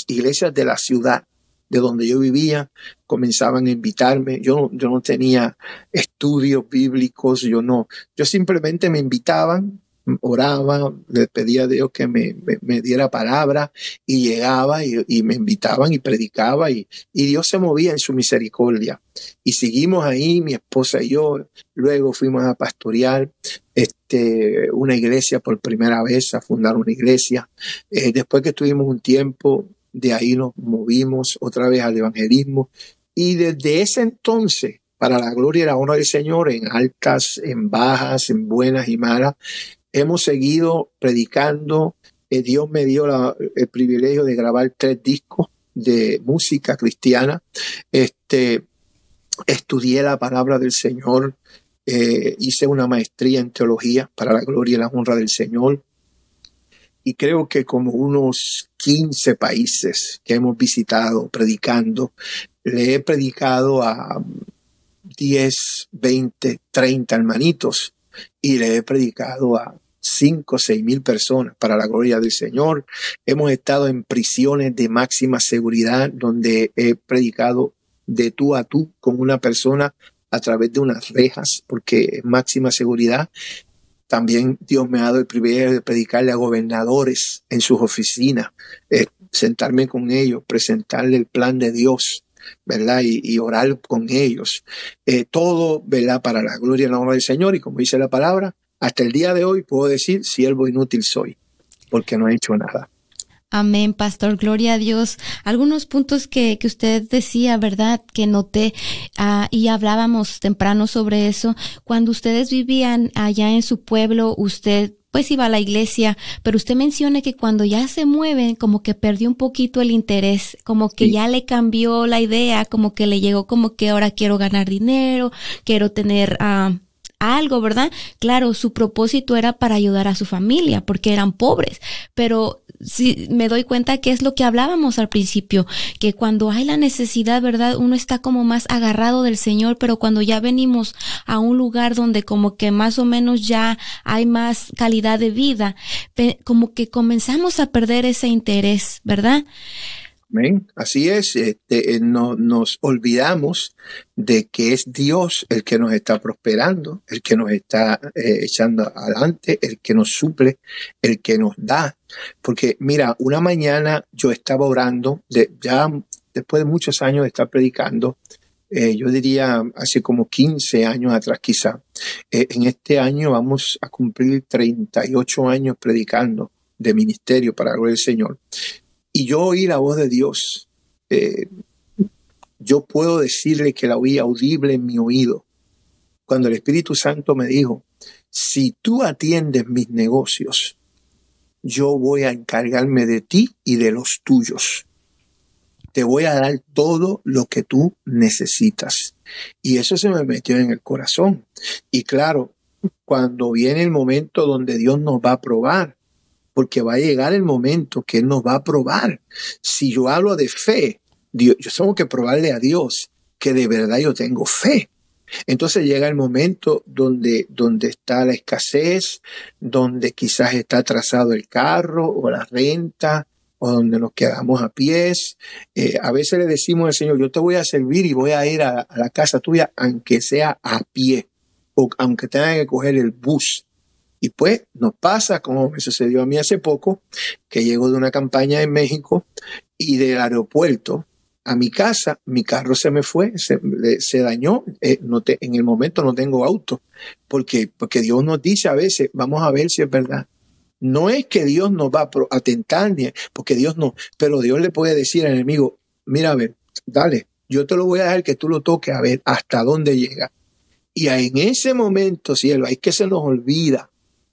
iglesias de la ciudad de donde yo vivía. Comenzaban a invitarme. Yo no tenía estudios bíblicos, yo simplemente me invitaban, oraba, le pedía a Dios que me diera palabra y llegaba y me invitaban y predicaba y Dios se movía en su misericordia. Y seguimos ahí, mi esposa y yo. Luego fuimos a pastorear una iglesia por primera vez, a fundar una iglesia. Después que estuvimos un tiempo, de ahí nos movimos otra vez al evangelismo. Y desde ese entonces, para la gloria y la honra del Señor, en altas, en bajas, en buenas y malas, hemos seguido predicando. Dios me dio el privilegio de grabar 3 discos de música cristiana. Estudié la palabra del Señor. Hice una maestría en teología para la gloria y la honra del Señor. Y creo que como unos 15 países que hemos visitado predicando, le he predicado a 10, 20, 30 hermanitos y le he predicado a 5 o 6 mil personas para la gloria del Señor. Hemos estado en prisiones de máxima seguridad donde he predicado de tú a tú con una persona a través de unas rejas porque es máxima seguridad. También Dios me ha dado el privilegio de predicarle a gobernadores en sus oficinas, sentarme con ellos, presentarle el plan de Dios, ¿verdad? Y orar con ellos. Todo, ¿verdad? Para la gloria y la honra del Señor. Y como dice la palabra, hasta el día de hoy puedo decir, siervo inútil soy, porque no he hecho nada. Amén, pastor, gloria a Dios. Algunos puntos que usted decía, ¿verdad? Que noté, y hablábamos temprano sobre eso. Cuando ustedes vivían allá en su pueblo, usted pues iba a la iglesia, pero usted menciona que cuando ya se mueven, como que perdió un poquito el interés, como que Sí. ya le cambió la idea, como que le llegó como que ahora quiero ganar dinero, quiero tener algo, ¿verdad? Claro, su propósito era para ayudar a su familia, porque eran pobres, pero sí me doy cuenta que es lo que hablábamos al principio, que cuando hay la necesidad, ¿verdad? Uno está como más agarrado del Señor, pero cuando ya venimos a un lugar donde como que más o menos ya hay más calidad de vida, como que comenzamos a perder ese interés, ¿verdad? Amén. Así es, no, nos olvidamos de que es Dios el que nos está prosperando, el que nos está echando adelante, el que nos suple, el que nos da. Porque mira, una mañana yo estaba orando, ya después de muchos años de estar predicando, yo diría hace como 15 años atrás quizá, en este año vamos a cumplir 38 años predicando de ministerio para la gloria del Señor. Y yo oí la voz de Dios. Yo puedo decirle que la oí audible en mi oído. Cuando el Espíritu Santo me dijo, si tú atiendes mis negocios, yo voy a encargarme de ti y de los tuyos. Te voy a dar todo lo que tú necesitas. Y eso se me metió en el corazón. Y claro, cuando viene el momento donde Dios nos va a probar, porque va a llegar el momento que Él nos va a probar. Si yo hablo de fe, yo tengo que probarle a Dios que de verdad yo tengo fe. Entonces llega el momento donde está la escasez, donde quizás está atrasado el carro o la renta, o donde nos quedamos a pies. A veces le decimos al Señor, yo te voy a servir y voy a ir a la casa tuya, aunque sea a pie, o aunque tenga que coger el bus. Y pues nos pasa, como me sucedió a mí hace poco, que llego de una campaña en México y del aeropuerto a mi casa, mi carro se me fue, se dañó. En el momento no tengo auto, porque Dios nos dice a veces, vamos a ver si es verdad. No es que Dios nos va a atentar, porque Dios no, pero Dios le puede decir al enemigo, mira, a ver, dale, yo te lo voy a dejar que tú lo toques a ver hasta dónde llega. Y en ese momento, cielo, hay que se nos olvida,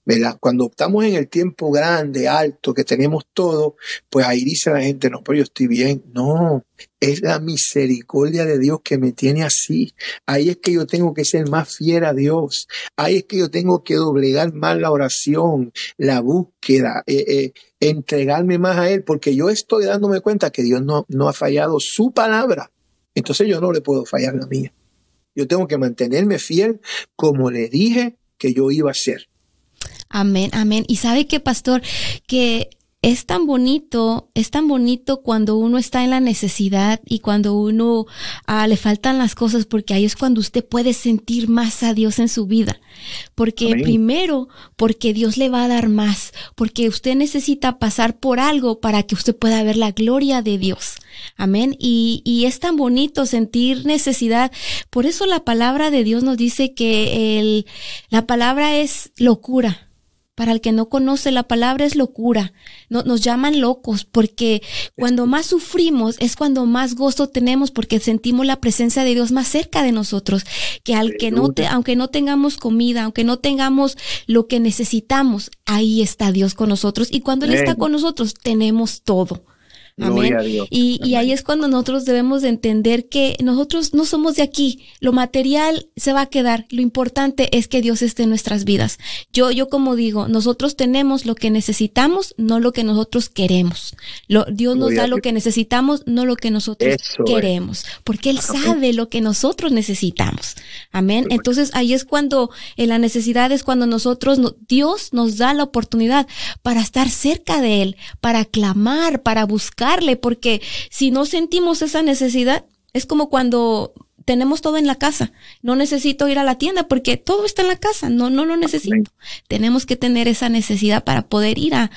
¿verdad? Cuando estamos en el tiempo grande, alto, que tenemos todo, pues ahí dice la gente, no, pero yo estoy bien. No, es la misericordia de Dios que me tiene así. Ahí es que yo tengo que ser más fiel a Dios. Ahí es que yo tengo que doblegar más la oración, la búsqueda, entregarme más a Él, porque yo estoy dándome cuenta que Dios no ha fallado su palabra. Entonces yo no le puedo fallar la mía. Yo tengo que mantenerme fiel como le dije que yo iba a ser. Amén, amén. Y sabe que, pastor, que es tan bonito cuando uno está en la necesidad y cuando uno le faltan las cosas, porque ahí es cuando usted puede sentir más a Dios en su vida. Porque Amén. primero, porque Dios le va a dar más, porque usted necesita pasar por algo para que usted pueda ver la gloria de Dios. Amén. Y es tan bonito sentir necesidad. Por eso la palabra de Dios nos dice que la palabra es locura. Para el que no conoce, la palabra es locura. Nos llaman locos porque cuando más sufrimos es cuando más gozo tenemos, porque sentimos la presencia de Dios más cerca de nosotros. Que aunque no tengamos comida, aunque no tengamos lo que necesitamos, ahí está Dios con nosotros. Y cuando Él está con nosotros, tenemos todo. Amén. Y ahí es cuando nosotros debemos de entender que nosotros no somos de aquí. Lo material se va a quedar. Lo importante es que Dios esté en nuestras vidas. Yo como digo, nosotros tenemos lo que necesitamos, no lo que nosotros queremos. Dios nos da lo que necesitamos, no lo que nosotros queremos. Porque Él sabe lo que nosotros necesitamos. Amén. Entonces ahí es cuando en la necesidad es cuando Dios nos da la oportunidad para estar cerca de Él, para clamar, para buscar. Porque si no sentimos esa necesidad, es como cuando tenemos todo en la casa. No necesito ir a la tienda porque todo está en la casa. No lo necesito. Tenemos que tener esa necesidad para poder ir a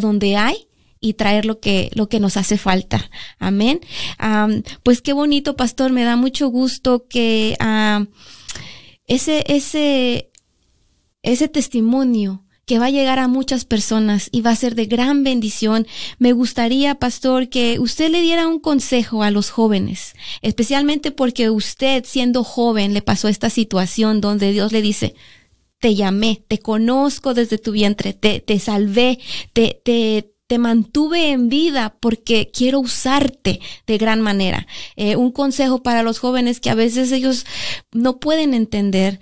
donde hay y traer lo que nos hace falta. Amén. Pues qué bonito, pastor. Me da mucho gusto que ese testimonio que va a llegar a muchas personas y va a ser de gran bendición. Me gustaría, pastor, que usted le diera un consejo a los jóvenes, especialmente porque usted, siendo joven, le pasó esta situación donde Dios le dice: te llamé, te conozco desde tu vientre, te salvé, te mantuve en vida porque quiero usarte de gran manera. Un consejo para los jóvenes que a veces ellos no pueden entender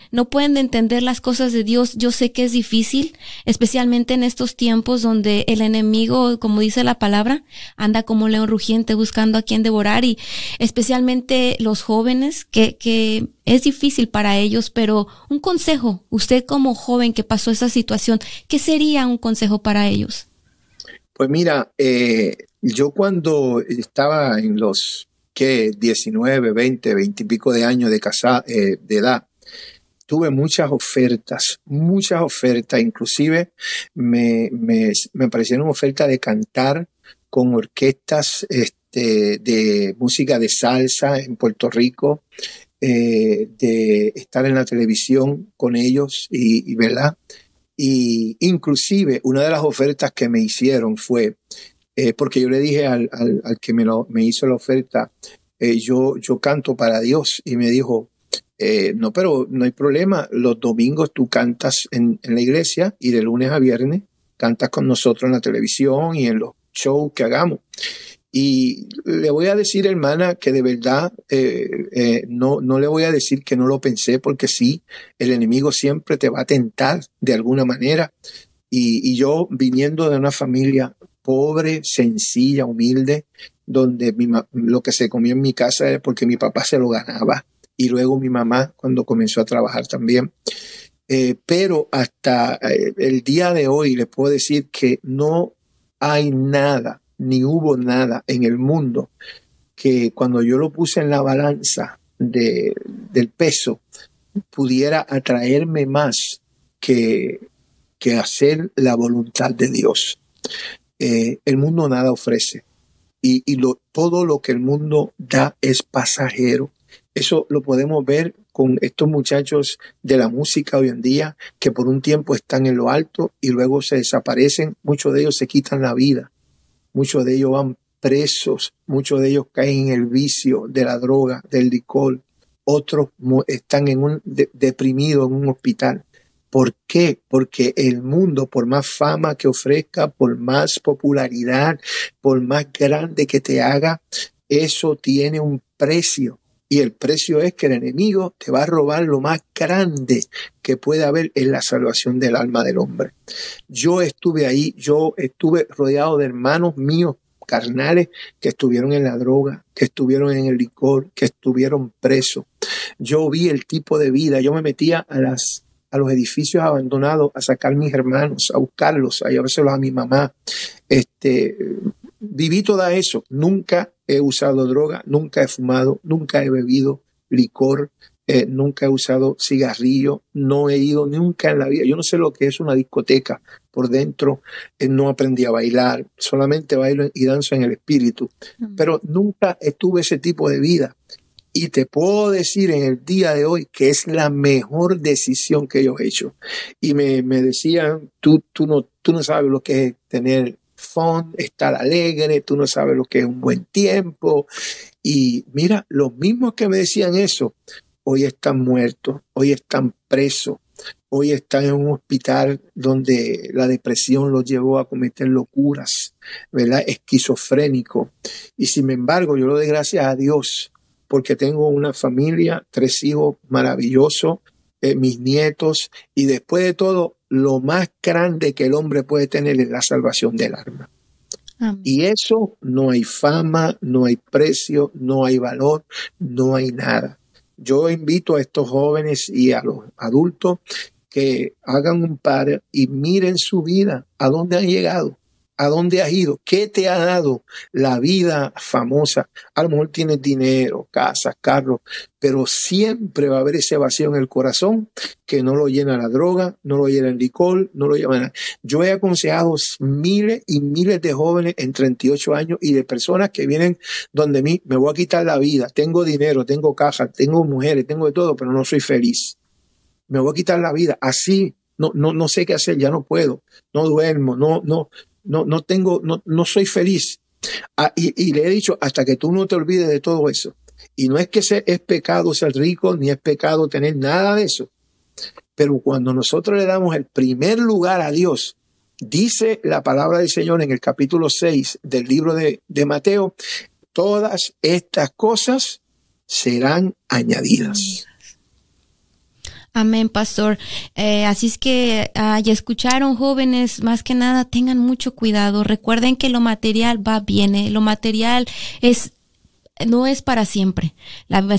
las cosas de Dios. Yo sé que es difícil, especialmente en estos tiempos donde el enemigo, como dice la palabra, anda como león rugiente buscando a quien devorar, y especialmente los jóvenes que es difícil para ellos. Pero un consejo, usted como joven que pasó esa situación, ¿qué sería un consejo para ellos? Pues mira, yo cuando estaba en los 19, 20 y pico de años de edad, tuve muchas ofertas, inclusive me aparecieron ofertas de cantar con orquestas de música de salsa en Puerto Rico, de estar en la televisión con ellos y ¿verdad? Y inclusive una de las ofertas que me hicieron fue, porque yo le dije al que me hizo la oferta, yo canto para Dios, y me dijo, no, pero no hay problema, los domingos tú cantas en la iglesia y de lunes a viernes cantas con nosotros en la televisión y en los shows que hagamos. Y le voy a decir, hermana, que de verdad no le voy a decir que no lo pensé, porque sí, el enemigo siempre te va a tentar de alguna manera. Y yo, viniendo de una familia pobre, sencilla, humilde, donde lo que se comía en mi casa era porque mi papá se lo ganaba, y luego mi mamá cuando comenzó a trabajar también. Pero hasta el día de hoy les puedo decir que no hay nada, ni hubo nada en el mundo que cuando yo lo puse en la balanza del peso pudiera atraerme más que hacer la voluntad de Dios. El mundo nada ofrece, y todo lo que el mundo da es pasajero. Eso lo podemos ver con estos muchachos de la música hoy en día, que por un tiempo están en lo alto y luego se desaparecen. Muchos de ellos se quitan la vida. Muchos de ellos van presos, muchos de ellos caen en el vicio de la droga, del licor. Otros están deprimidos en un hospital. ¿Por qué? Porque el mundo, por más fama que ofrezca, por más popularidad, por más grande que te haga, eso tiene un precio. Y el precio es que el enemigo te va a robar lo más grande que puede haber en la salvación del alma del hombre. Yo estuve ahí, yo estuve rodeado de hermanos míos carnales que estuvieron en la droga, que estuvieron en el licor, que estuvieron presos. Yo vi el tipo de vida. Yo me metía a los edificios abandonados a sacar a mis hermanos, a buscarlos, a llevárselos a mi mamá. Viví todo eso. Nunca he usado droga, nunca he fumado, nunca he bebido licor, nunca he usado cigarrillo, no he ido nunca en la vida. Yo no sé lo que es una discoteca por dentro, no aprendí a bailar, solamente bailo y danzo en el espíritu, pero nunca tuve ese tipo de vida. Y te puedo decir en el día de hoy que es la mejor decisión que yo he hecho. Y me decían, tú no sabes lo que es tener fun, estar alegre, tú no sabes lo que es un buen tiempo. Y mira, los mismos que me decían eso, hoy están muertos, hoy están presos, hoy están en un hospital donde la depresión los llevó a cometer locuras, ¿verdad? Esquizofrénico. Y sin embargo, yo le doy gracias a Dios porque tengo una familia, 3 hijos maravillosos, mis nietos, y después de todo, lo más grande que el hombre puede tener es la salvación del alma. Amén. Y eso no hay fama, no hay precio, no hay valor, no hay nada. Yo invito a estos jóvenes y a los adultos que hagan un par y miren su vida, a dónde han llegado, a dónde has ido, qué te ha dado la vida famosa. A lo mejor tienes dinero, casas, carros, pero siempre va a haber ese vacío en el corazón que no lo llena la droga, no lo llena el licor, no lo llena nada. Yo he aconsejado miles y miles de jóvenes en 38 años y de personas que vienen donde mí, me voy a quitar la vida, tengo dinero, tengo caja, tengo mujeres, tengo de todo, pero no soy feliz. Me voy a quitar la vida. Así no sé qué hacer, ya no puedo, no duermo, no soy feliz. Y le he dicho, hasta que tú no te olvides de todo eso. Y no es que es pecado ser rico, ni es pecado tener nada de eso. Pero cuando nosotros le damos el primer lugar a Dios, dice la palabra del Señor en el capítulo 6 del libro de Mateo, todas estas cosas serán añadidas. Amén, pastor. Así es que ya escucharon, jóvenes, más que nada tengan mucho cuidado. Recuerden que lo material va, viene. Lo material no es para siempre.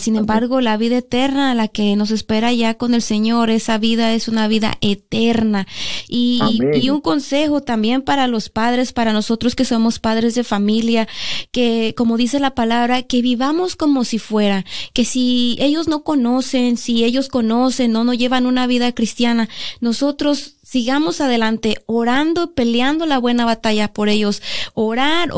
Sin embargo, la vida eterna, la que nos espera ya con el Señor, esa vida es una vida eterna. Y un consejo también para los padres, para nosotros que somos padres de familia, que como dice la palabra, que vivamos como si fuera, que si ellos no conocen, si ellos conocen, no llevan una vida cristiana, nosotros sigamos adelante, orando, peleando la buena batalla por ellos. Orar,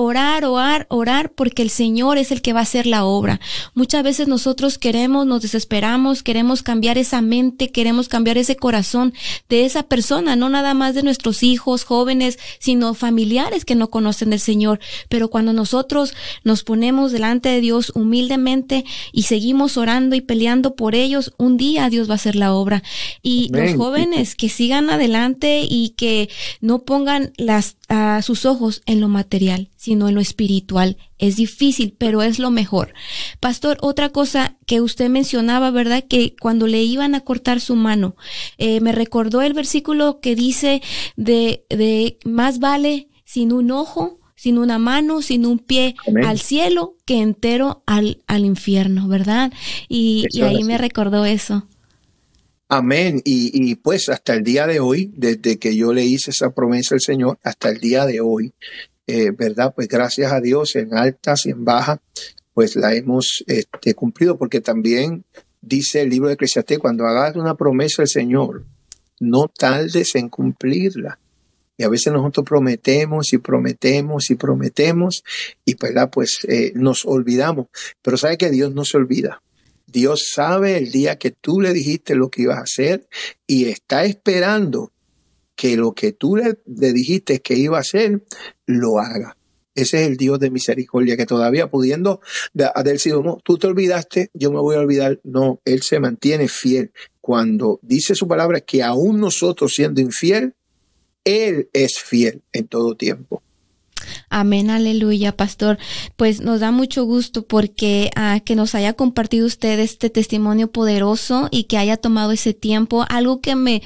porque el Señor es el que va a hacer la obra. Muchas veces nosotros nos desesperamos, queremos cambiar esa mente, queremos cambiar ese corazón de esa persona, no nada más de nuestros hijos, jóvenes, sino familiares que no conocen del Señor. Pero cuando nosotros nos ponemos delante de Dios humildemente y seguimos orando y peleando por ellos, un día Dios va a hacer la obra. Y los jóvenes que sigan adelante y que no pongan sus ojos en lo material, sino en lo espiritual. Es difícil, pero es lo mejor. Pastor, otra cosa que usted mencionaba, ¿verdad? Que cuando le iban a cortar su mano, me recordó el versículo que dice de más vale sin un ojo, sin una mano, sin un pie, amén, al cielo, que entero al infierno, ¿verdad? Y ahí me recordó eso. Amén. Y pues hasta el día de hoy, desde que yo le hice esa promesa al Señor, hasta el día de hoy, ¿verdad? Pues gracias a Dios, en altas y en bajas, pues la hemos cumplido, porque también dice el libro de Eclesiastés, cuando hagas una promesa al Señor, no tardes en cumplirla. Y a veces nosotros prometemos y prometemos y prometemos y ¿verdad? Pues nos olvidamos. Pero sabe que Dios no se olvida. Dios sabe el día que tú le dijiste lo que ibas a hacer y está esperando que lo que tú le dijiste que iba a hacer, lo haga. Ese es el Dios de misericordia, que todavía pudiendo haber sido, no, tú te olvidaste, yo me voy a olvidar. No, Él se mantiene fiel. Cuando dice su palabra que aún nosotros siendo infiel, Él es fiel en todo tiempo. Amén, aleluya, pastor. Pues nos da mucho gusto porque que nos haya compartido usted este testimonio poderoso y que haya tomado ese tiempo. Algo que me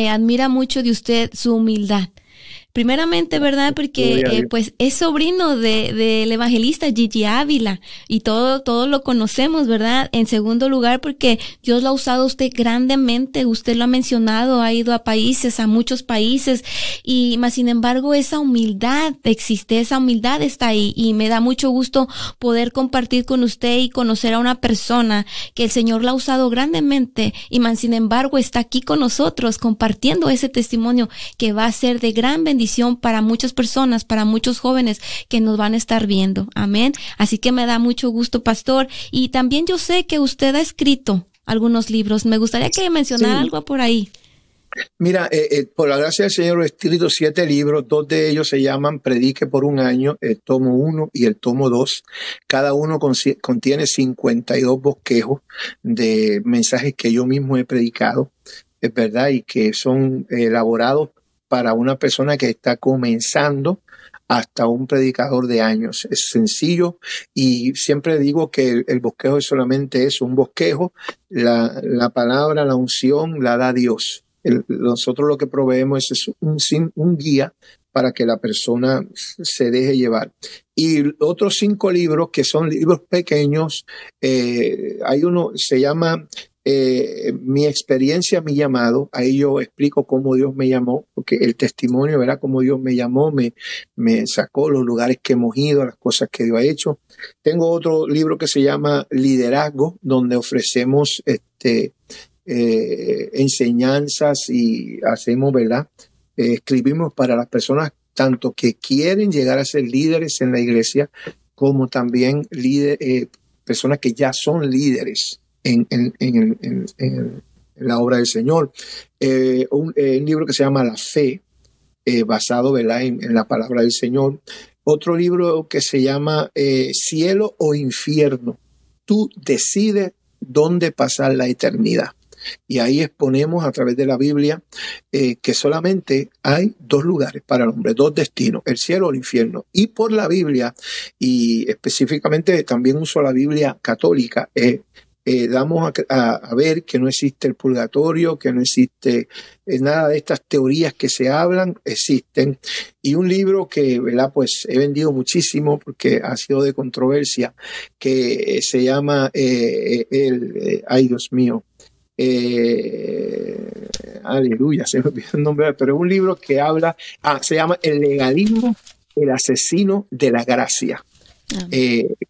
admira mucho de usted, su humildad. Primeramente, ¿verdad? Porque pues es sobrino del evangelista Gigi Ávila y todo lo conocemos, ¿verdad? En segundo lugar, porque Dios lo ha usado a usted grandemente, usted lo ha mencionado, ha ido a muchos países y más sin embargo esa humildad existe, esa humildad está ahí y me da mucho gusto poder compartir con usted y conocer a una persona que el Señor la ha usado grandemente y más sin embargo está aquí con nosotros compartiendo ese testimonio que va a ser de gran bendición para muchas personas, para muchos jóvenes que nos van a estar viendo. Amén. Así que me da mucho gusto, pastor. Y también yo sé que usted ha escrito algunos libros. Me gustaría que mencionara algo por ahí. Mira, por la gracia del Señor he escrito 7 libros, 2 de ellos se llaman Predique por un año, el tomo 1 y el tomo 2. Cada uno contiene 52 bosquejos de mensajes que yo mismo he predicado, es verdad, y que son elaborados para una persona que está comenzando hasta un predicador de años. Es sencillo y siempre digo que el bosquejo solamente es un bosquejo. La palabra, la unción la da Dios. Nosotros lo que proveemos es un guía para que la persona se deje llevar. Y otros 5 libros que son libros pequeños, hay uno, se llama Mi experiencia, mi llamado. Ahí yo explico cómo Dios me llamó, porque el testimonio, ¿verdad? Cómo Dios me llamó, me sacó, los lugares que hemos ido, las cosas que Dios ha hecho. Tengo otro libro que se llama Liderazgo, donde ofrecemos enseñanzas y hacemos, ¿verdad? Escribimos para las personas tanto que quieren llegar a ser líderes en la iglesia, como también personas que ya son líderes en en la obra del Señor. Un libro que se llama La Fe, basado, ¿verdad?, en la palabra del Señor. Otro libro que se llama Cielo o Infierno. Tú decides dónde pasar la eternidad. Y ahí exponemos a través de la Biblia que solamente hay dos lugares para el hombre, dos destinos, el cielo o el infierno. Y por la Biblia, y específicamente también uso la Biblia católica, damos a ver que no existe el purgatorio, que no existe nada de estas teorías que se hablan, existen. Y un libro que, ¿verdad?, pues he vendido muchísimo porque ha sido de controversia, que se llama, ay Dios mío, aleluya, se me olvidó el nombre, pero es un libro que habla, se llama El legalismo, el asesino de la gracia.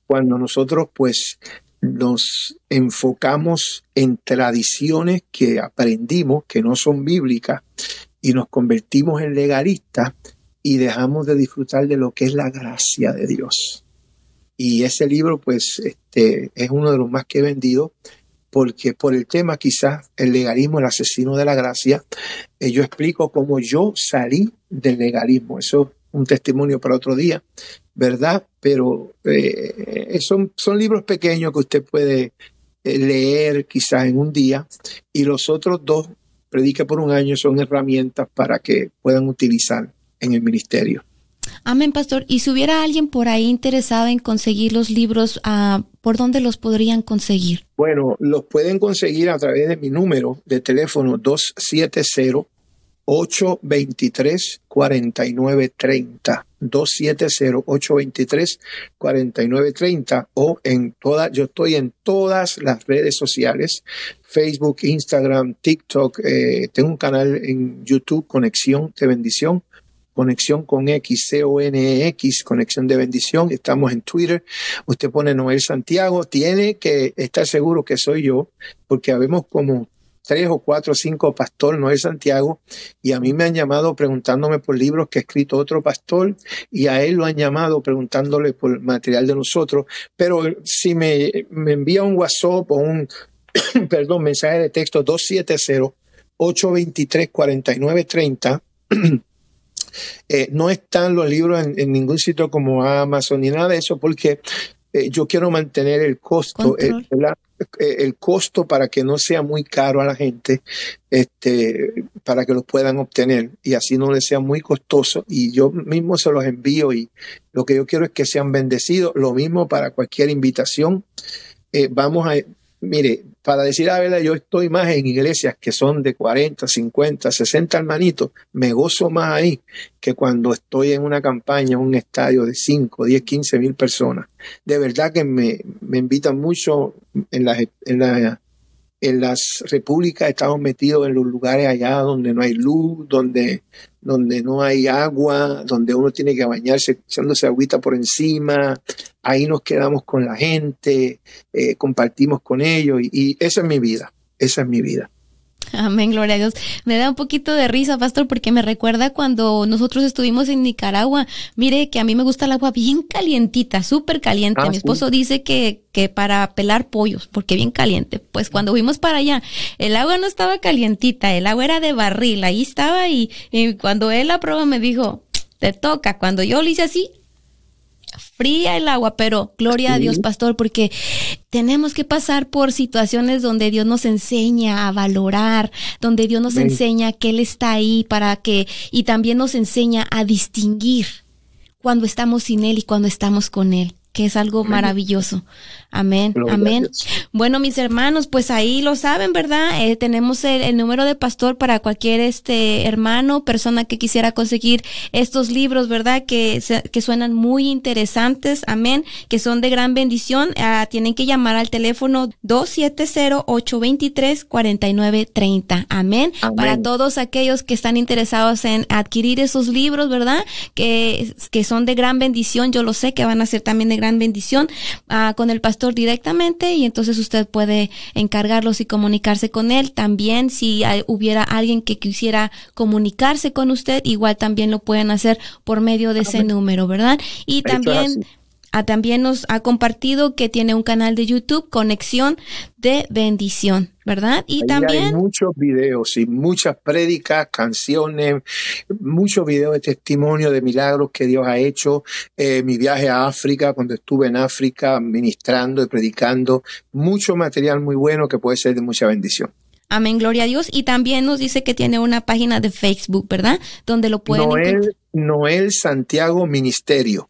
Cuando nosotros pues nos enfocamos en tradiciones que aprendimos que no son bíblicas y nos convertimos en legalistas y dejamos de disfrutar de lo que es la gracia de Dios. Y ese libro pues es uno de los más que he vendido, porque por el tema quizás el legalismo, el asesino de la gracia, yo explico cómo yo salí del legalismo. Eso es un testimonio para otro día, ¿verdad? Pero son libros pequeños que usted puede leer quizás en un día, y los otros dos, Predica por un año, son herramientas para que puedan utilizar en el ministerio. Amén, pastor. Y si hubiera alguien por ahí interesado en conseguir los libros, ¿por dónde los podrían conseguir? Bueno, los pueden conseguir a través de mi número de teléfono 270-823-4930. 270-823-4930, o yo estoy en todas las redes sociales, Facebook, Instagram, TikTok, tengo un canal en YouTube, Conexión de Bendición, Conexión con X, CONEX, Conexión de Bendición. Estamos en Twitter. Usted pone Noel Santiago. Tiene que estar seguro que soy yo, porque habemos como 3 o 4 o 5 pastor Noel Santiago, y a mí me han llamado preguntándome por libros que ha escrito otro pastor, y a él lo han llamado preguntándole por material de nosotros. Pero si me envía un WhatsApp o un mensaje de texto, 270-823-4930, no están los libros en ningún sitio como Amazon ni nada de eso, porque yo quiero mantener el costo, el costo para que no sea muy caro a la gente, para que los puedan obtener y así no les sea muy costoso, y yo mismo se los envío, y lo que yo quiero es que sean bendecidos. Lo mismo para cualquier invitación. Mire, para decir la verdad, yo estoy más en iglesias que son de 40, 50, 60 hermanitos. Me gozo más ahí que cuando estoy en una campaña, en un estadio de 5, 10, 15 mil personas. De verdad que me invitan mucho. En las repúblicas estamos metidos en los lugares allá donde no hay luz, donde no hay agua, donde uno tiene que bañarse echándose agüita por encima. Ahí nos quedamos con la gente, compartimos con ellos, y esa es mi vida, esa es mi vida. Amén, gloria a Dios. Me da un poquito de risa, pastor, porque me recuerda cuando nosotros estuvimos en Nicaragua. Mire que a mí me gusta el agua bien calientita, súper caliente. Mi esposo dice que para pelar pollos, porque bien caliente. Pues cuando fuimos para allá, el agua no estaba calientita, el agua era de barril, ahí estaba, y cuando él la probó me dijo, te toca. Cuando yo le hice así, fría el agua, pero gloria a Dios, pastor, porque tenemos que pasar por situaciones donde Dios nos enseña a valorar, donde Dios nos enseña que Él está ahí y también nos enseña a distinguir cuando estamos sin Él y cuando estamos con Él, que es algo maravilloso. Amén, amén. Bueno, mis hermanos, pues ahí lo saben, ¿verdad? Tenemos el número de pastor para cualquier hermano, persona que quisiera conseguir estos libros, ¿verdad? Que suenan muy interesantes, amén, que son de gran bendición. Tienen que llamar al teléfono 270-823-4930, amén. Para todos aquellos que están interesados en adquirir esos libros, ¿verdad? Que son de gran bendición, yo lo sé que van a ser también de gran bendición, con el pastor directamente, y entonces usted puede encargarlos y comunicarse con él. También si hubiera alguien que quisiera comunicarse con usted, igual también lo pueden hacer por medio de ese número, ¿verdad? Y también también nos ha compartido que tiene un canal de YouTube, Conexión de Bendición, ¿verdad? Y ahí también hay muchos videos y muchas prédicas, canciones, muchos videos de testimonio de milagros que Dios ha hecho. Mi viaje a África, cuando estuve en África ministrando y predicando, mucho material muy bueno que puede ser de mucha bendición. amén, gloria a Dios. Y también nos dice que tiene una página de Facebook, ¿verdad? Donde lo pueden encontrar. Noel Santiago Ministerio.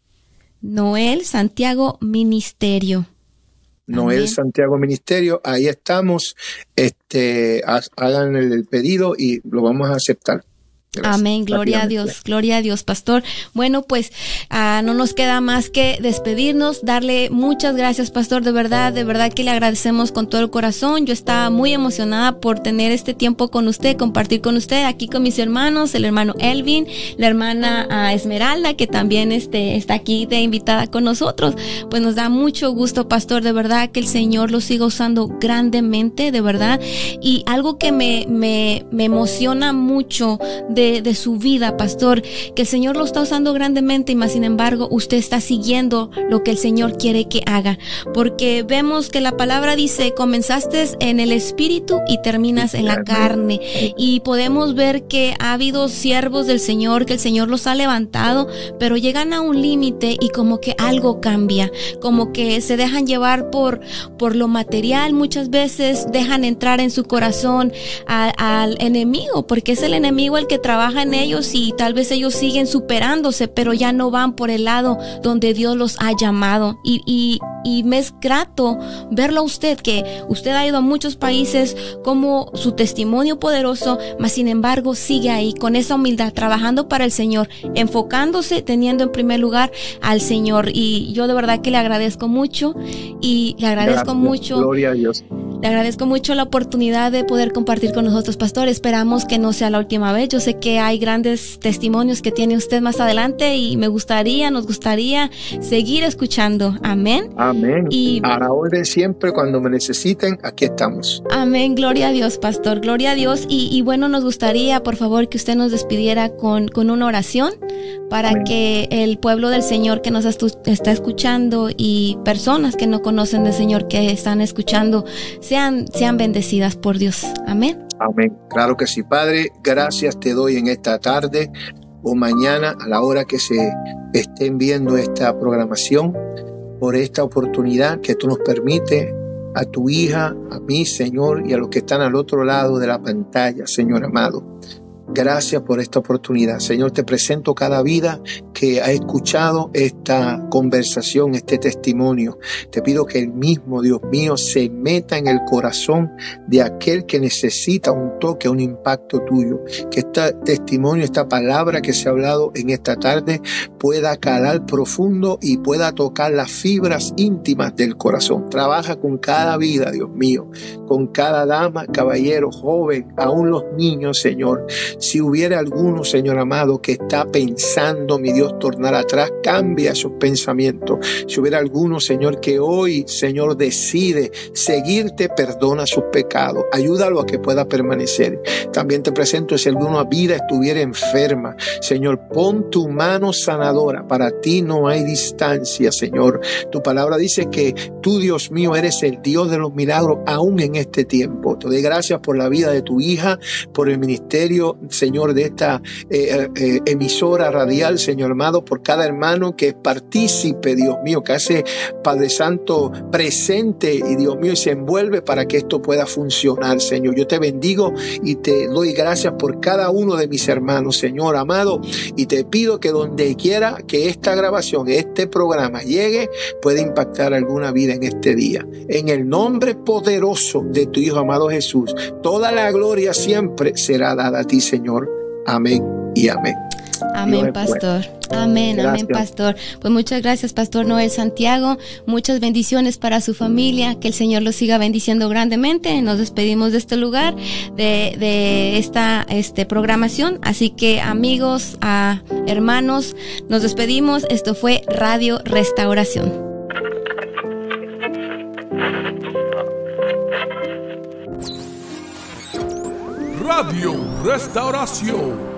Noel Santiago Ministerio. Noel Amén. Santiago Ministerio, ahí estamos. Hagan el pedido y lo vamos a aceptar. Gracias. Amén, gloria a Dios, pastor. Bueno, pues no nos queda más que despedirnos, darle muchas gracias, pastor, de verdad que le agradecemos con todo el corazón. Yo estaba muy emocionada por tener este tiempo con usted, compartir con usted, aquí con mis hermanos, el hermano Elvin, la hermana Esmeralda, que también está aquí de invitada con nosotros. Pues nos da mucho gusto, pastor, de verdad que el Señor lo siga usando grandemente, de verdad. Y algo que me emociona mucho de su vida, pastor, que el Señor lo está usando grandemente, y más sin embargo usted está siguiendo lo que el Señor quiere que haga, porque vemos que la palabra dice: comenzaste en el espíritu y terminas en la carne. Y podemos ver que ha habido siervos del Señor, que el Señor los ha levantado, pero llegan a un límite y como que algo cambia, como que se dejan llevar por lo material. Muchas veces dejan entrar en su corazón al enemigo, porque es el enemigo el que trabaja en ellos, y tal vez ellos siguen superándose, pero ya no van por el lado donde Dios los ha llamado. Y me es grato verlo a usted, que usted ha ido a muchos países, como su testimonio poderoso, mas sin embargo sigue ahí con esa humildad, trabajando para el Señor, enfocándose, teniendo en primer lugar al Señor. Y yo de verdad que le agradezco mucho, y le agradezco mucho. Gloria a Dios. Le agradezco mucho la oportunidad de poder compartir con nosotros, pastor. Esperamos que no sea la última vez. Yo sé que hay grandes testimonios que tiene usted más adelante, y nos gustaría seguir escuchando. Amén. Amén. Y a la orden siempre, cuando me necesiten, aquí estamos. Amén. Gloria a Dios, pastor. Gloria a Dios. Y bueno, nos gustaría, por favor, que usted nos despidiera con una oración para Amén. Que el pueblo del Señor que nos está escuchando, y personas que no conocen del Señor que están escuchando, sean bendecidas por Dios. Amén. Amén. Claro que sí, Padre. Gracias te doy en esta tarde o mañana, a la hora que se estén viendo esta programación, por esta oportunidad que tú nos permites, a tu hija, a mí, Señor, y a los que están al otro lado de la pantalla, Señor amado. Gracias por esta oportunidad. Señor, te presento cada vida que ha escuchado esta conversación, este testimonio. Te pido que el mismo, Dios mío, se meta en el corazón de aquel que necesita un toque, un impacto tuyo. Que este testimonio, esta palabra que se ha hablado en esta tarde, pueda calar profundo y pueda tocar las fibras íntimas del corazón. Trabaja con cada vida, Dios mío, con cada dama, caballero, joven, aún los niños, Señor. Si hubiera alguno, Señor amado, que está pensando, mi Dios, tornar atrás, cambia esos pensamientos. Si hubiera alguno, Señor, que hoy, Señor, decide seguirte, perdona sus pecados. Ayúdalo a que pueda permanecer. También te presento, si alguna vida estuviera enferma, Señor, pon tu mano sanadora. Para ti no hay distancia, Señor. Tu palabra dice que tú, Dios mío, eres el Dios de los milagros, aún en este tiempo. Te doy gracias por la vida de tu hija, por el ministerio, Señor, de esta emisora radial, Señor amado, por cada hermano que es partícipe, Dios mío, que hace, Padre Santo, presente, y Dios mío, y se envuelve para que esto pueda funcionar, Señor. Yo te bendigo y te doy gracias por cada uno de mis hermanos, Señor amado, y te pido que donde quiera que esta grabación, este programa llegue, pueda impactar alguna vida en este día. En el nombre poderoso de tu Hijo amado Jesús, toda la gloria siempre será dada a ti, Señor. Amén y amén. Amén, pastor. Amén, Gracias. amén, pastor. Pues muchas gracias, pastor Noel Santiago. Muchas bendiciones para su familia. Que el Señor los siga bendiciendo grandemente. Nos despedimos de este lugar, de esta programación. Así que, amigos, hermanos, nos despedimos. Esto fue Radio Restauración. Radio Restauración.